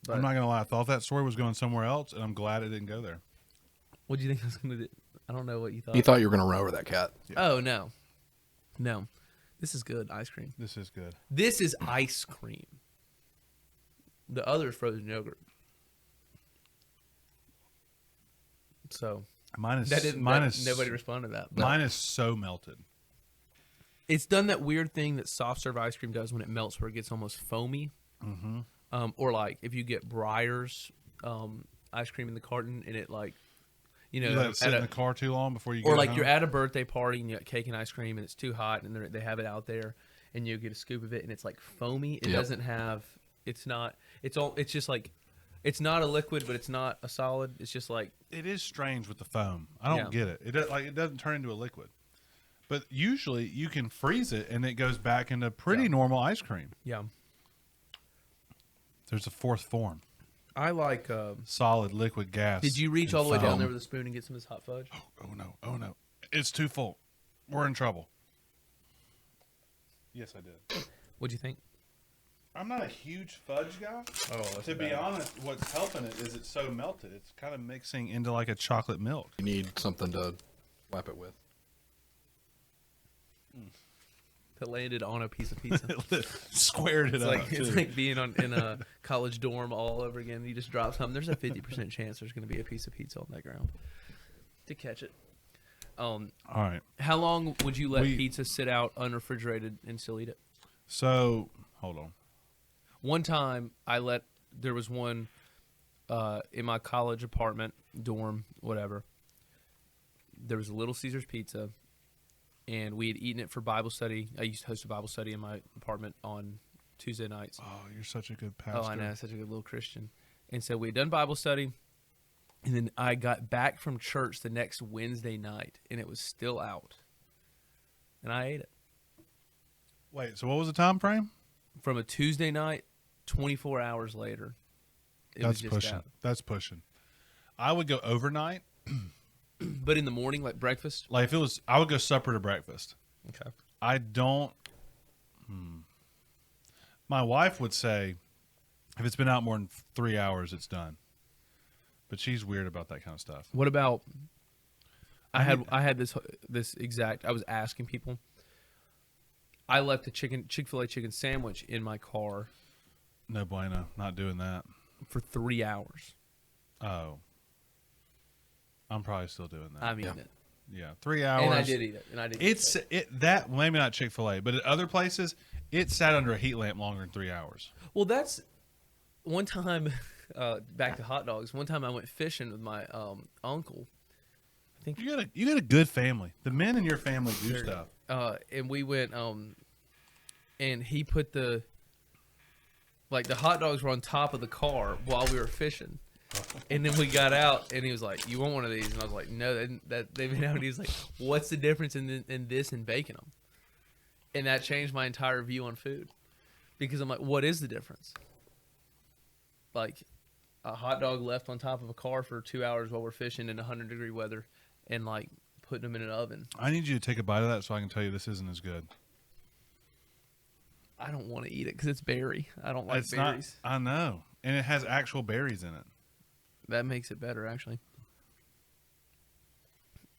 But I'm not gonna lie. I thought that story was going somewhere else, and I'm glad it didn't go there. what do you think I was going to do? I don't know what you thought. You thought you were going to run over that cat. Oh no, no, this is good ice cream. This is good. This is ice cream. The other is frozen yogurt. So Mine is nobody responded to that. But Mine is so melted. it's done that weird thing that soft serve ice cream does when it melts, where it gets almost foamy. Or like if you get Breyer's ice cream in the carton and it like, you know, You let it sit in the car too long before you or get like home? you're at a birthday party and you got cake and ice cream and it's too hot and they have it out there and you get a scoop of it and it's like foamy. It doesn't have. It's not. It's all. It's just like. It's not a liquid, but it's not a solid. It's just like It is strange with the foam. I don't get it. It doesn't turn into a liquid. But usually you can freeze it and it goes back into pretty normal ice cream. yeah. There's a fourth form. I like. Solid, liquid, gas. Did you reach and all the way down foam. there with a spoon and get some of this hot fudge? Oh no. Oh no. It's too full. We're in trouble. Yes, I did. What'd you think? I'm not a huge fudge guy. Oh, that's To be honest, what's helping it is it's so melted. It's kind of mixing into like a chocolate milk. You need something to slap it with. That landed on a piece of pizza. Squared it It's up. like too. it's like being in a college dorm all over again. You just drop something. There's a 50% chance there's going to be a piece of pizza on that ground to catch it. All right. How long would you let We- pizza sit out unrefrigerated and still eat it? So hold on. One time, there was one in my college apartment, dorm, whatever. There was a Little Caesars pizza, and we had eaten it for Bible study. I used to host a Bible study in my apartment on Tuesday nights. Oh, you're such a good pastor. Oh, I know, such a good little Christian. And so we had done Bible study, and then I got back from church the next Wednesday night, and it was still out. And I ate it. Wait, so what was the time frame? From a Tuesday night, 24 hours later, it was That's just pushing. out. That's pushing. I would go overnight. But in the morning, like breakfast? Like if it was, I would go supper to breakfast. Okay. I don't. My wife would say, if it's been out more than 3 hours, it's done. But she's weird about that kind of stuff. What about? I had this exact. I was asking people. I left a Chick-fil-A chicken sandwich in my car No bueno, not doing that. for 3 hours. Oh, I'm probably still doing that. I'm eating Yeah. it, Yeah, 3 hours. and I did eat it, and I did. It's that maybe not Chick-fil-A, but at other places, it sat under a heat lamp longer than 3 hours. Well, that's one time. Back to hot dogs. One time I went fishing with my uncle. You got a good family. The men in your family do stuff. And we went, and he put the hot dogs were on top of the car while we were fishing. And then we got out, and he was like, "You want one of these?" And I was like, "No, that they've been out." And he was like, "What's the difference in this and baking them?" And that changed my entire view on food, because I'm like, "What is the difference?" Like, a hot dog left on top of a car for 2 hours while we're fishing in 100-degree weather, and like putting them in an oven. I need you to take a bite of that so I can tell you this isn't as good. I don't want to eat it because it's berry. I don't like It's berries. not. I know, and it has actual berries in it. That makes it better, actually.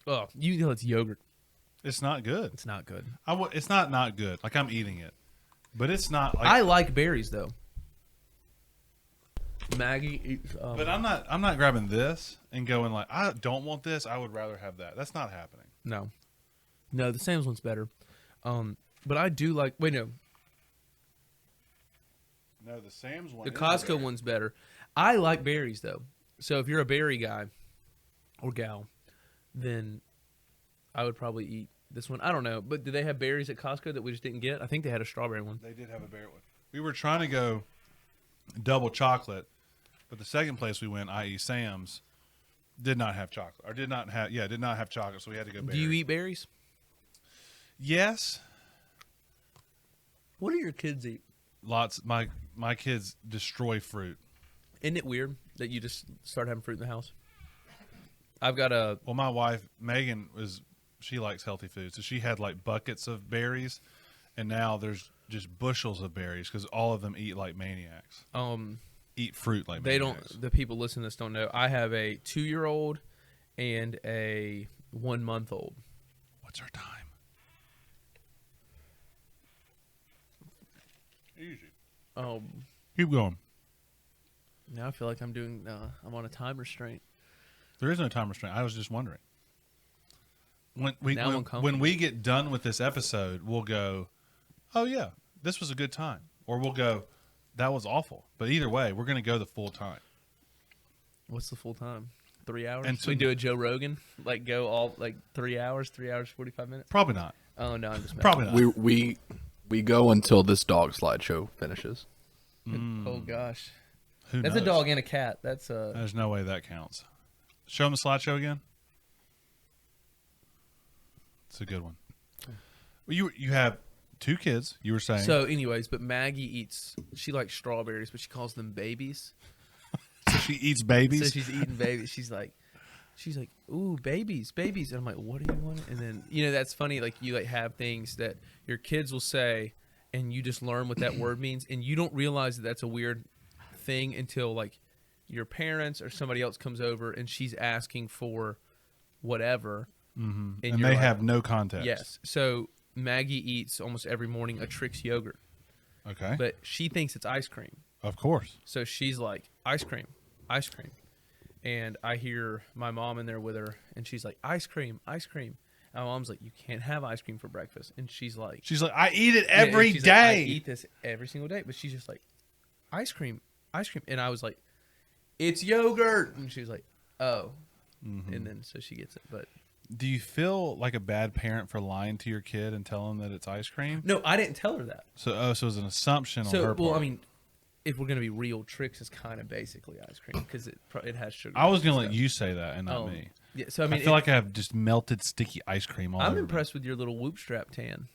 Oh, you know it's yogurt. It's not good. It's not good. It's not good. Like I'm eating it, but it's not. Like, I like berries though. Maggie eats. But I'm not grabbing this and going like I don't want this. I would rather have that. That's not happening. No, the Sam's one's better. But I do like. Wait, no, No, the Sam's one. the is Costco better. one's better. I like berries though. So if you're a berry guy or gal, then I would probably eat this one. I don't know, but do they have berries at Costco that we just didn't get? I think they had a strawberry one. They did have a berry one. We were trying to go double chocolate, but the second place we went, i.e. Sam's, did not have chocolate. Or did not have chocolate, so we had to go berry. Do you eat berries? Yes. What do your kids eat? Lots. My kids destroy fruit. Isn't it weird that you just start having fruit in the house? I've got a... Well, my wife, Megan, she likes healthy food, so she had like buckets of berries, and now there's just bushels of berries because all of them eat like maniacs. Eat fruit like they maniacs. don't. The people listening to this don't know. I have a 2-year-old and a 1-month-old. What's our time? Easy. Keep going. Now I feel like I'm doing. I'm on a time restraint. There is no time restraint. I was just wondering. When Now I'm uncomfortable. when we get done with this episode, we'll go, oh yeah, this was a good time, or we'll go, that was awful. But either way, we're going to go the full time. What's the full time? 3 hours. And And so we do a Joe Rogan, like go all like 3 hours, 3 hours 45 minutes. Probably not. Oh no, I'm just Probably not. We go until this dog slideshow finishes. Oh gosh, Who that's knows? a dog and a cat. That's There's no way that counts. Show them the slideshow again. It's a good one. Well, you have 2 kids. You were saying. So, anyways, but Maggie eats. She likes strawberries, but she calls them babies. So she eats babies. So she's eating babies. She's like, ooh, babies. And I'm like, what do you want? And then that's funny. Like you like have things that your kids will say, and you just learn what that word means, and you don't realize that that's a weird thing until like your parents or somebody else comes over and she's asking for whatever, and you're they like, have no context. yes. So Maggie eats almost every morning a Trix yogurt, Okay. but she thinks it's ice cream. Of course. So she's like, ice cream. And I hear my mom in there with her, and she's like, ice cream. And my mom's like, you can't have ice cream for breakfast. And she's like, I eat it yeah, and every she's day. like, I eat this every single day. But she's just like, ice cream. And I was like, it's yogurt. And she was like, oh. And then so she gets it. But Do you feel like a bad parent for lying to your kid and telling them that it's ice cream? no, I didn't tell her that. So it was an assumption on So, her part. well, I mean, if we're going to be real, Trix is kind of basically ice cream because it has sugar. I was going to and let stuff. you say that and not me. Yeah, so I I mean, feel like I have just melted sticky ice cream all I'm over me. impressed with your little Whoop Strap tan.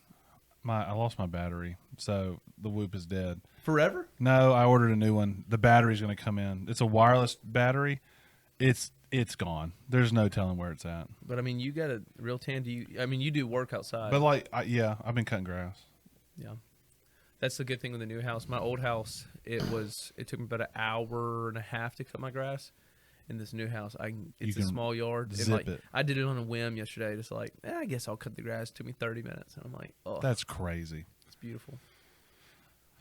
I lost my battery, so the Whoop is dead. Forever? No, I ordered a new one. The battery's going to come in. It's a wireless battery. It's gone. There's no telling where it's at. But I mean, you got a real tan. You do work outside. But I've been cutting grass. Yeah, that's the good thing with the new house. My old house, it took me about an hour and a half to cut my grass. In this new house, it's a can small yard. zip and like, it. I did it on a whim yesterday. Just like, I guess I'll cut the grass. It took me 30 minutes, and I'm like, oh, That's crazy. it's beautiful.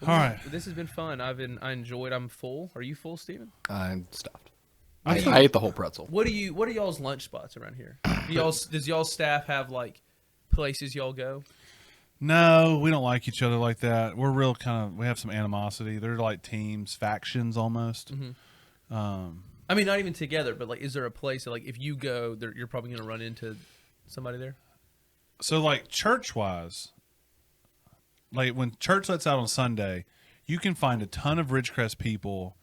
All right. This has been fun. I enjoyed. I'm full. Are you full, Steven? I'm stuffed. What I do you- ate the whole pretzel. What are y'all's lunch spots around here? Does y'all's staff have like places y'all go? No, we don't like each other like that. We're real we have some animosity. They're like teams, factions almost. I mean, not even together, but like, is there a place that, like, if you go, you're probably going to run into somebody there? So like church-wise, like when church lets out on Sunday, you can find a ton of Ridgecrest people.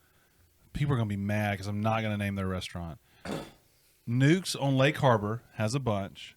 People are going to be mad because I'm not going to name their restaurant. Nuke's on Lake Harbor has a bunch.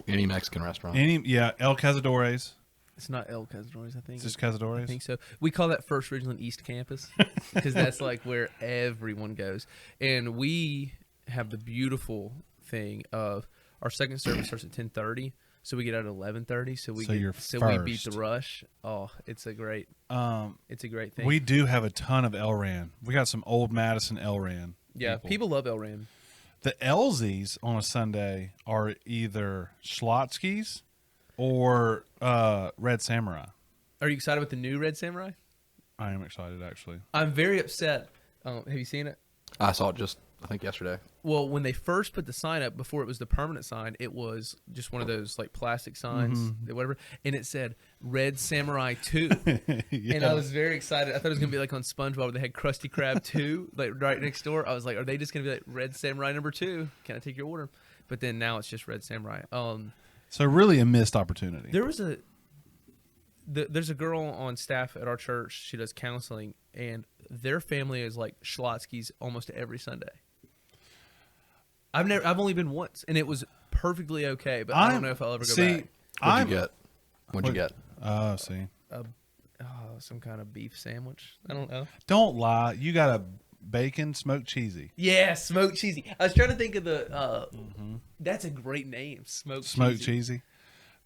Any Mexican restaurant. El Cazadores. It's not El Cazadores, I think. It's just Cazadores. I think so. We call that First Ridgeland East Campus because that's like where everyone goes. And we have the beautiful thing of our second service starts at 10:30, so we get out at 11:30. So we beat the rush. Oh, it's a great thing. We do have a ton of Elran. We got some old Madison Elran. Yeah, people love El Ram. The Elsies on a Sunday are either Schlotsky's or Red Samurai. Are you excited with the new Red Samurai? I am excited, actually. I'm very upset. Have you seen it? I saw it just I think yesterday. Well, when they first put the sign up, before it was the permanent sign, it was just one of those like plastic signs, whatever, and it said Red Samurai 2. Yeah. And I was very excited. I thought it was gonna be like on SpongeBob where they had Krusty Krab 2, like right next door. I was like, are they just gonna be like Red Samurai number 2? Can I take your order? But then now it's just Red Samurai. So really a missed opportunity. There was there's a girl on staff at our church. She does counseling, and their family is like Schlotsky's almost every Sunday. I've only been once, and it was perfectly okay. But I don't know if I'll ever go back. What'd you get? What'd you get? Oh, see. Some kind of beef sandwich. I don't know. Don't lie. You got a bacon smoked cheesy. Yeah, smoked cheesy. I was trying to think of the. That's a great name, smoked cheesy.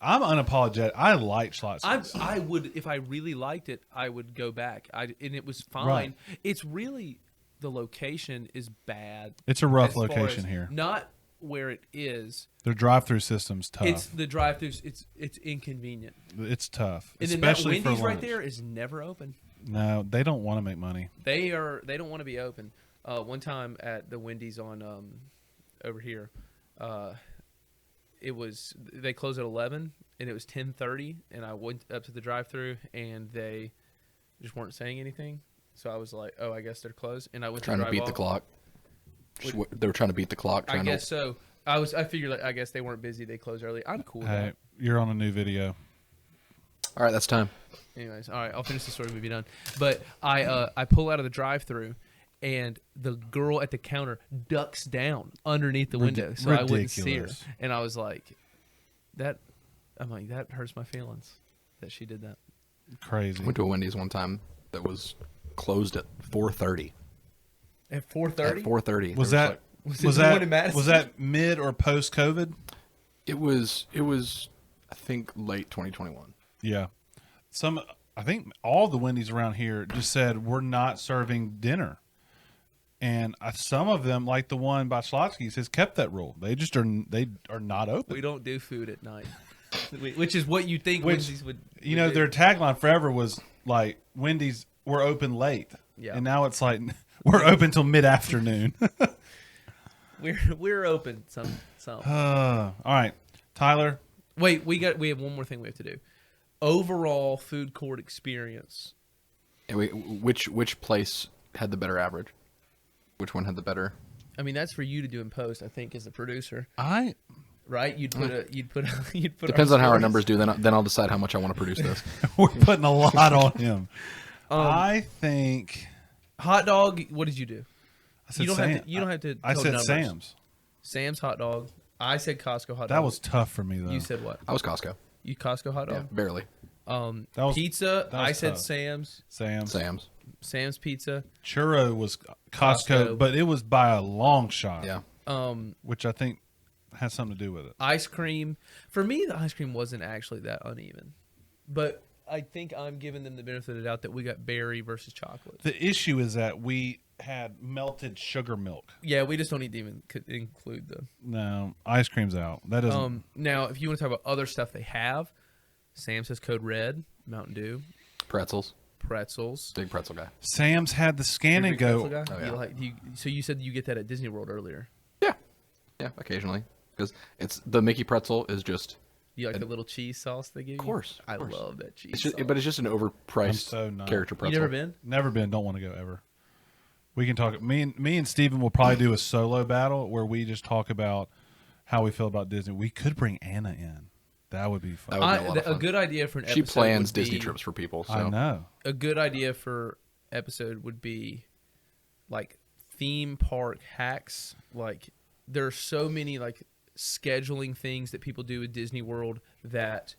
I'm unapologetic. I like Schlotzsky's. I would, if I really liked it, I would go back. And it was fine. Right. It's really, the location is bad. It's a rough as far location as here. Not where it is. Their drive-through system's tough. It's the drive-throughs. It's inconvenient. It's tough, And especially then that Wendy's for lunch. right there is never open. No, they don't want to make money. They don't want to be open. One time at the Wendy's on over here, they closed at 11 and it was 10:30, and I went up to the drive-through and they just weren't saying anything. So I was like, "Oh, I guess they're closed." And I went Trying to beat the clock. They were trying to beat the clock. I guess so. I figured like I guess they weren't busy. They closed early. I'm cool with Hey, that. you're on a new video. All right, that's time. Anyways, all right, I'll finish the story. We'll be done. But I pull out of the drive-through, and the girl at the counter ducks down underneath the window so I wouldn't see her. Ridiculous. And I was like, that hurts my feelings that she did that. Crazy. Went to a Wendy's one time that was closed at 4:30. At 4:30? At 4:30. Was There Was it the one in Madison? was that mid or post COVID? It was. I think late 2021. Yeah. I think all the Wendy's around here just said we're not serving dinner, and some of them, like the one by Schlotsky's, has kept that rule. They just are not open. We don't do food at night, which is what you think Wendy's would. You know, do. their tagline forever was like Wendy's, we're open late. Yeah. And now it's like we're open till mid afternoon. We're open some. All right, Tyler. Wait, we have one more thing we have to do. Overall food court experience. And which place had the better average? Which one had the better? I mean, that's for you to do in post, I think, as a producer. I Right? You'd put Depends on how our numbers do. Then I'll decide how much I want to produce this. we're putting a lot on him. I think hot dog. What did you do? I said You don't have to. I tell said numbers. Sam's. Sam's hot dog. I said Costco hot dog. That was tough for me though. You said what? I was Costco. You Costco hot Yeah, dog. barely. Pizza. that was I said tough. Sam's. Sam's. Sam's Pizza. Churro was Costco. Costco, but it was by a long shot. Yeah. Which I think has something to do with it. Ice cream. For me, the ice cream wasn't actually that uneven, but I think I'm giving them the benefit of the doubt that we got berry versus chocolate. The issue is that we had melted sugar milk. Yeah, we just don't need to even include the. No, ice cream's out. That doesn't. Now, if you want to talk about other stuff they have, Sam's has Code Red, Mountain Dew, Pretzels. pretzels. Big pretzel guy. Sam's had the scan You're a and big go. pretzel guy? Oh, yeah. So you said you get that at Disney World earlier. Yeah. Yeah, occasionally. Because it's the Mickey pretzel is just. You like the little cheese sauce they give you? Of course. I love that cheese It's just, sauce. but it's just an overpriced I'm so not. character You pretzel. never been? Never been. Don't want to go ever. We can talk. Me and Steven will probably do a solo battle where we just talk about how we feel about Disney. We could bring Anna in. That would be fun. That would be a lot of A fun. good idea for an episode. She plans would be- Disney trips for people. So. I know. A good idea for episode would be like theme park hacks. Like there are so many like scheduling things that people do at Disney World that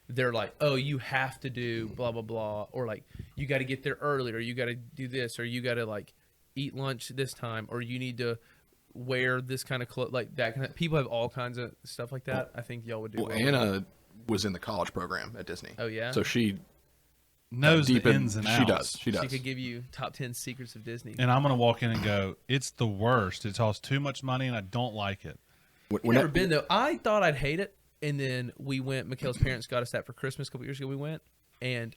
they're like, oh, you have to do blah blah blah, or like you got to get there early, or you got to do this, or you got to like eat lunch this time, or you need to wear this kind of clothes, like that kind of. People have all kinds of stuff like that. I think y'all would do. Well, well. Anna was in the college program at Disney. Oh yeah. So she Knows deep the in- ins and outs. She does. She does. She could give you top 10 secrets of Disney. And I'm gonna walk in and go, it's the worst. It costs too much money, and I don't like it. I've never been though. I thought I'd hate it, and then we went. Mikhail's parents got us that for Christmas a couple years ago. We went, and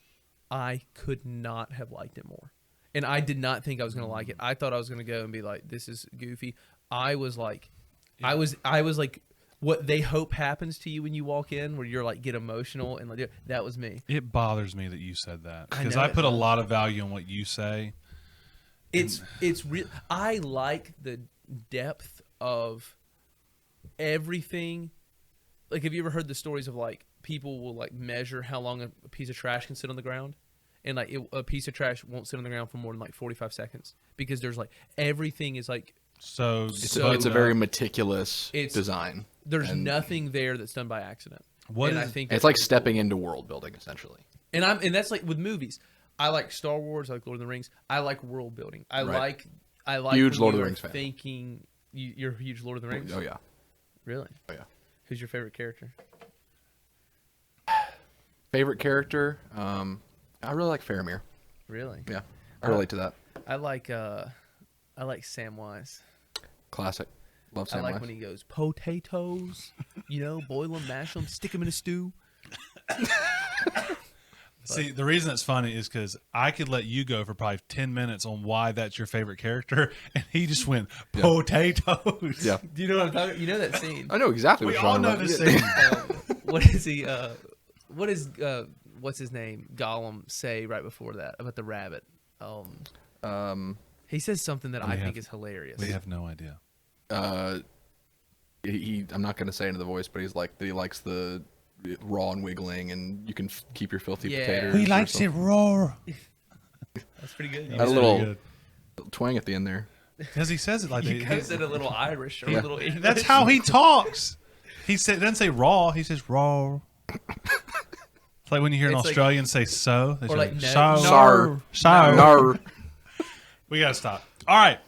I could not have liked it more. and I did not think I was gonna like it. I thought I was gonna go and be like, "This is goofy." I was like, I was like, what they hope happens to you when you walk in, where you're like get emotional and like that was me. It bothers me that you said that I because know I it put a does. lot of value on what you say. It's real. I like the depth of everything. Like, have you ever heard the stories of like people will like measure how long a piece of trash can sit on the ground, and like a piece of trash won't sit on the ground for more than like 45 seconds because there's like everything is like So It's a very meticulous design. there's nothing there that's done by accident. What and is- I think It's that's like really stepping cool. into world building, essentially. And that's like with movies. I like Star Wars. I like Lord of the Rings. I like world building. I Right. like Huge when Lord of you the are Rings fan. Thinking you're a huge Lord of the Rings. Oh yeah, Really? oh yeah. Who's your favorite character? Favorite character? I really like Faramir. Really? Yeah, I relate to that. I like Samwise. Classic. Love I Samwise. like when he goes potatoes. Boil them, mash them, stick them in a stew. See, the reason it's funny is because I could let you go for probably 10 minutes on why that's your favorite character, and he just went potatoes. Yeah, Do you know what I'm talking? You know that scene. I know exactly what We you're all talking know about. this Yeah. scene. What is he? What is what's his name? Gollum say right before that about the rabbit. He says something that I think is hilarious. We have no idea. I'm not going to say into the voice, but he's like that he likes the raw and wiggling, and you can keep your filthy Yeah. potatoes. He or likes it something. raw. That's pretty good. Had a little twang at the end there. Because he says it like He that. goes in a little Irish or a little English. That's how he talks. Doesn't say raw. He says raw. It's like when you hear an It's like- Australian say so. They Or say, like no. so. Sar. So. Nar. We got to stop. All right.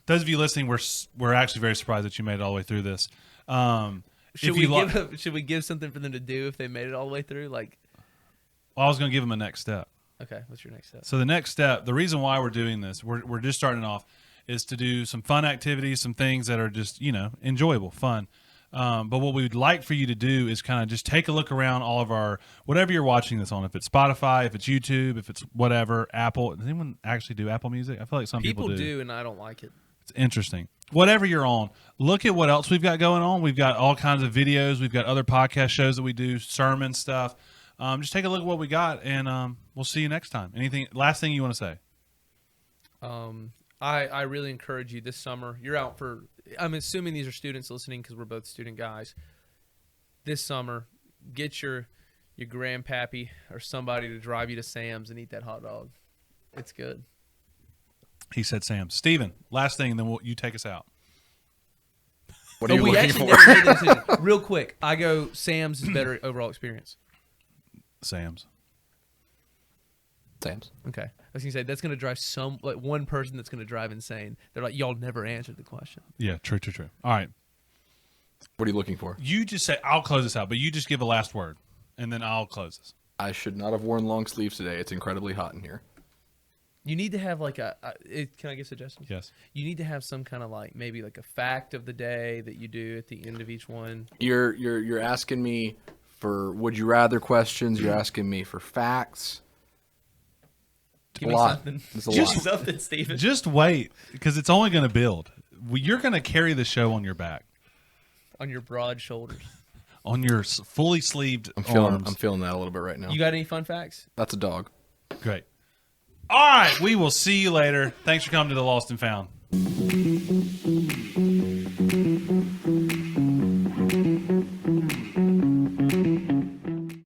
Those of you listening, we're actually very surprised that you made it all the way through this. Should if you should we give something for them to do if they made it all the way through? Like, well, I was going to give them a next step. okay, what's your next step? So the next step, the reason why we're doing this, we're just starting off, is to do some fun activities, some things that are just, enjoyable, fun. But what we would like for you to do is kind of just take a look around all of our, whatever you're watching this on, if it's Spotify, if it's YouTube, if it's whatever, Apple. Does anyone actually do Apple Music? I feel like some people do, and I don't like it. It's interesting. Whatever you're on, look at what else we've got going on. We've got all kinds of videos. We've got other podcast shows that we do, sermon stuff. Just take a look at what we got, and we'll see you next time. Last thing you want to say? I really encourage you this summer. You're out for, I'm assuming these are students listening because we're both student guys. This summer, get your grandpappy or somebody to drive you to Sam's and eat that hot dog. It's good. He said Sam. Steven, last thing, and then you take us out. What are you we looking actually for? never made the decision. Real quick, I go Sam's is better overall experience. Sam's. Sam's. Okay. I was going to say, that's going to drive one person that's going to drive insane. They're like, y'all never answered the question. Yeah, true. All right. What are you looking for? You just say, I'll close this out, but you just give a last word, and then I'll close this. I should not have worn long sleeves today. It's incredibly hot in here. You need to have like can I give suggestions? Yes. You need to have some kind of maybe like a fact of the day that you do at the end of each one. You're asking me for would you rather questions. You're asking me for facts. Give a me lot. something. It's a Give lot. me something, Steven. Just wait, because it's only going to build. You're going to carry the show on your back, On your broad shoulders. on your fully sleeved I'm arms. feeling that a little bit right now. You got any fun facts? That's a dog. Great. All right, we will see you later. Thanks for coming to the Lost and Found.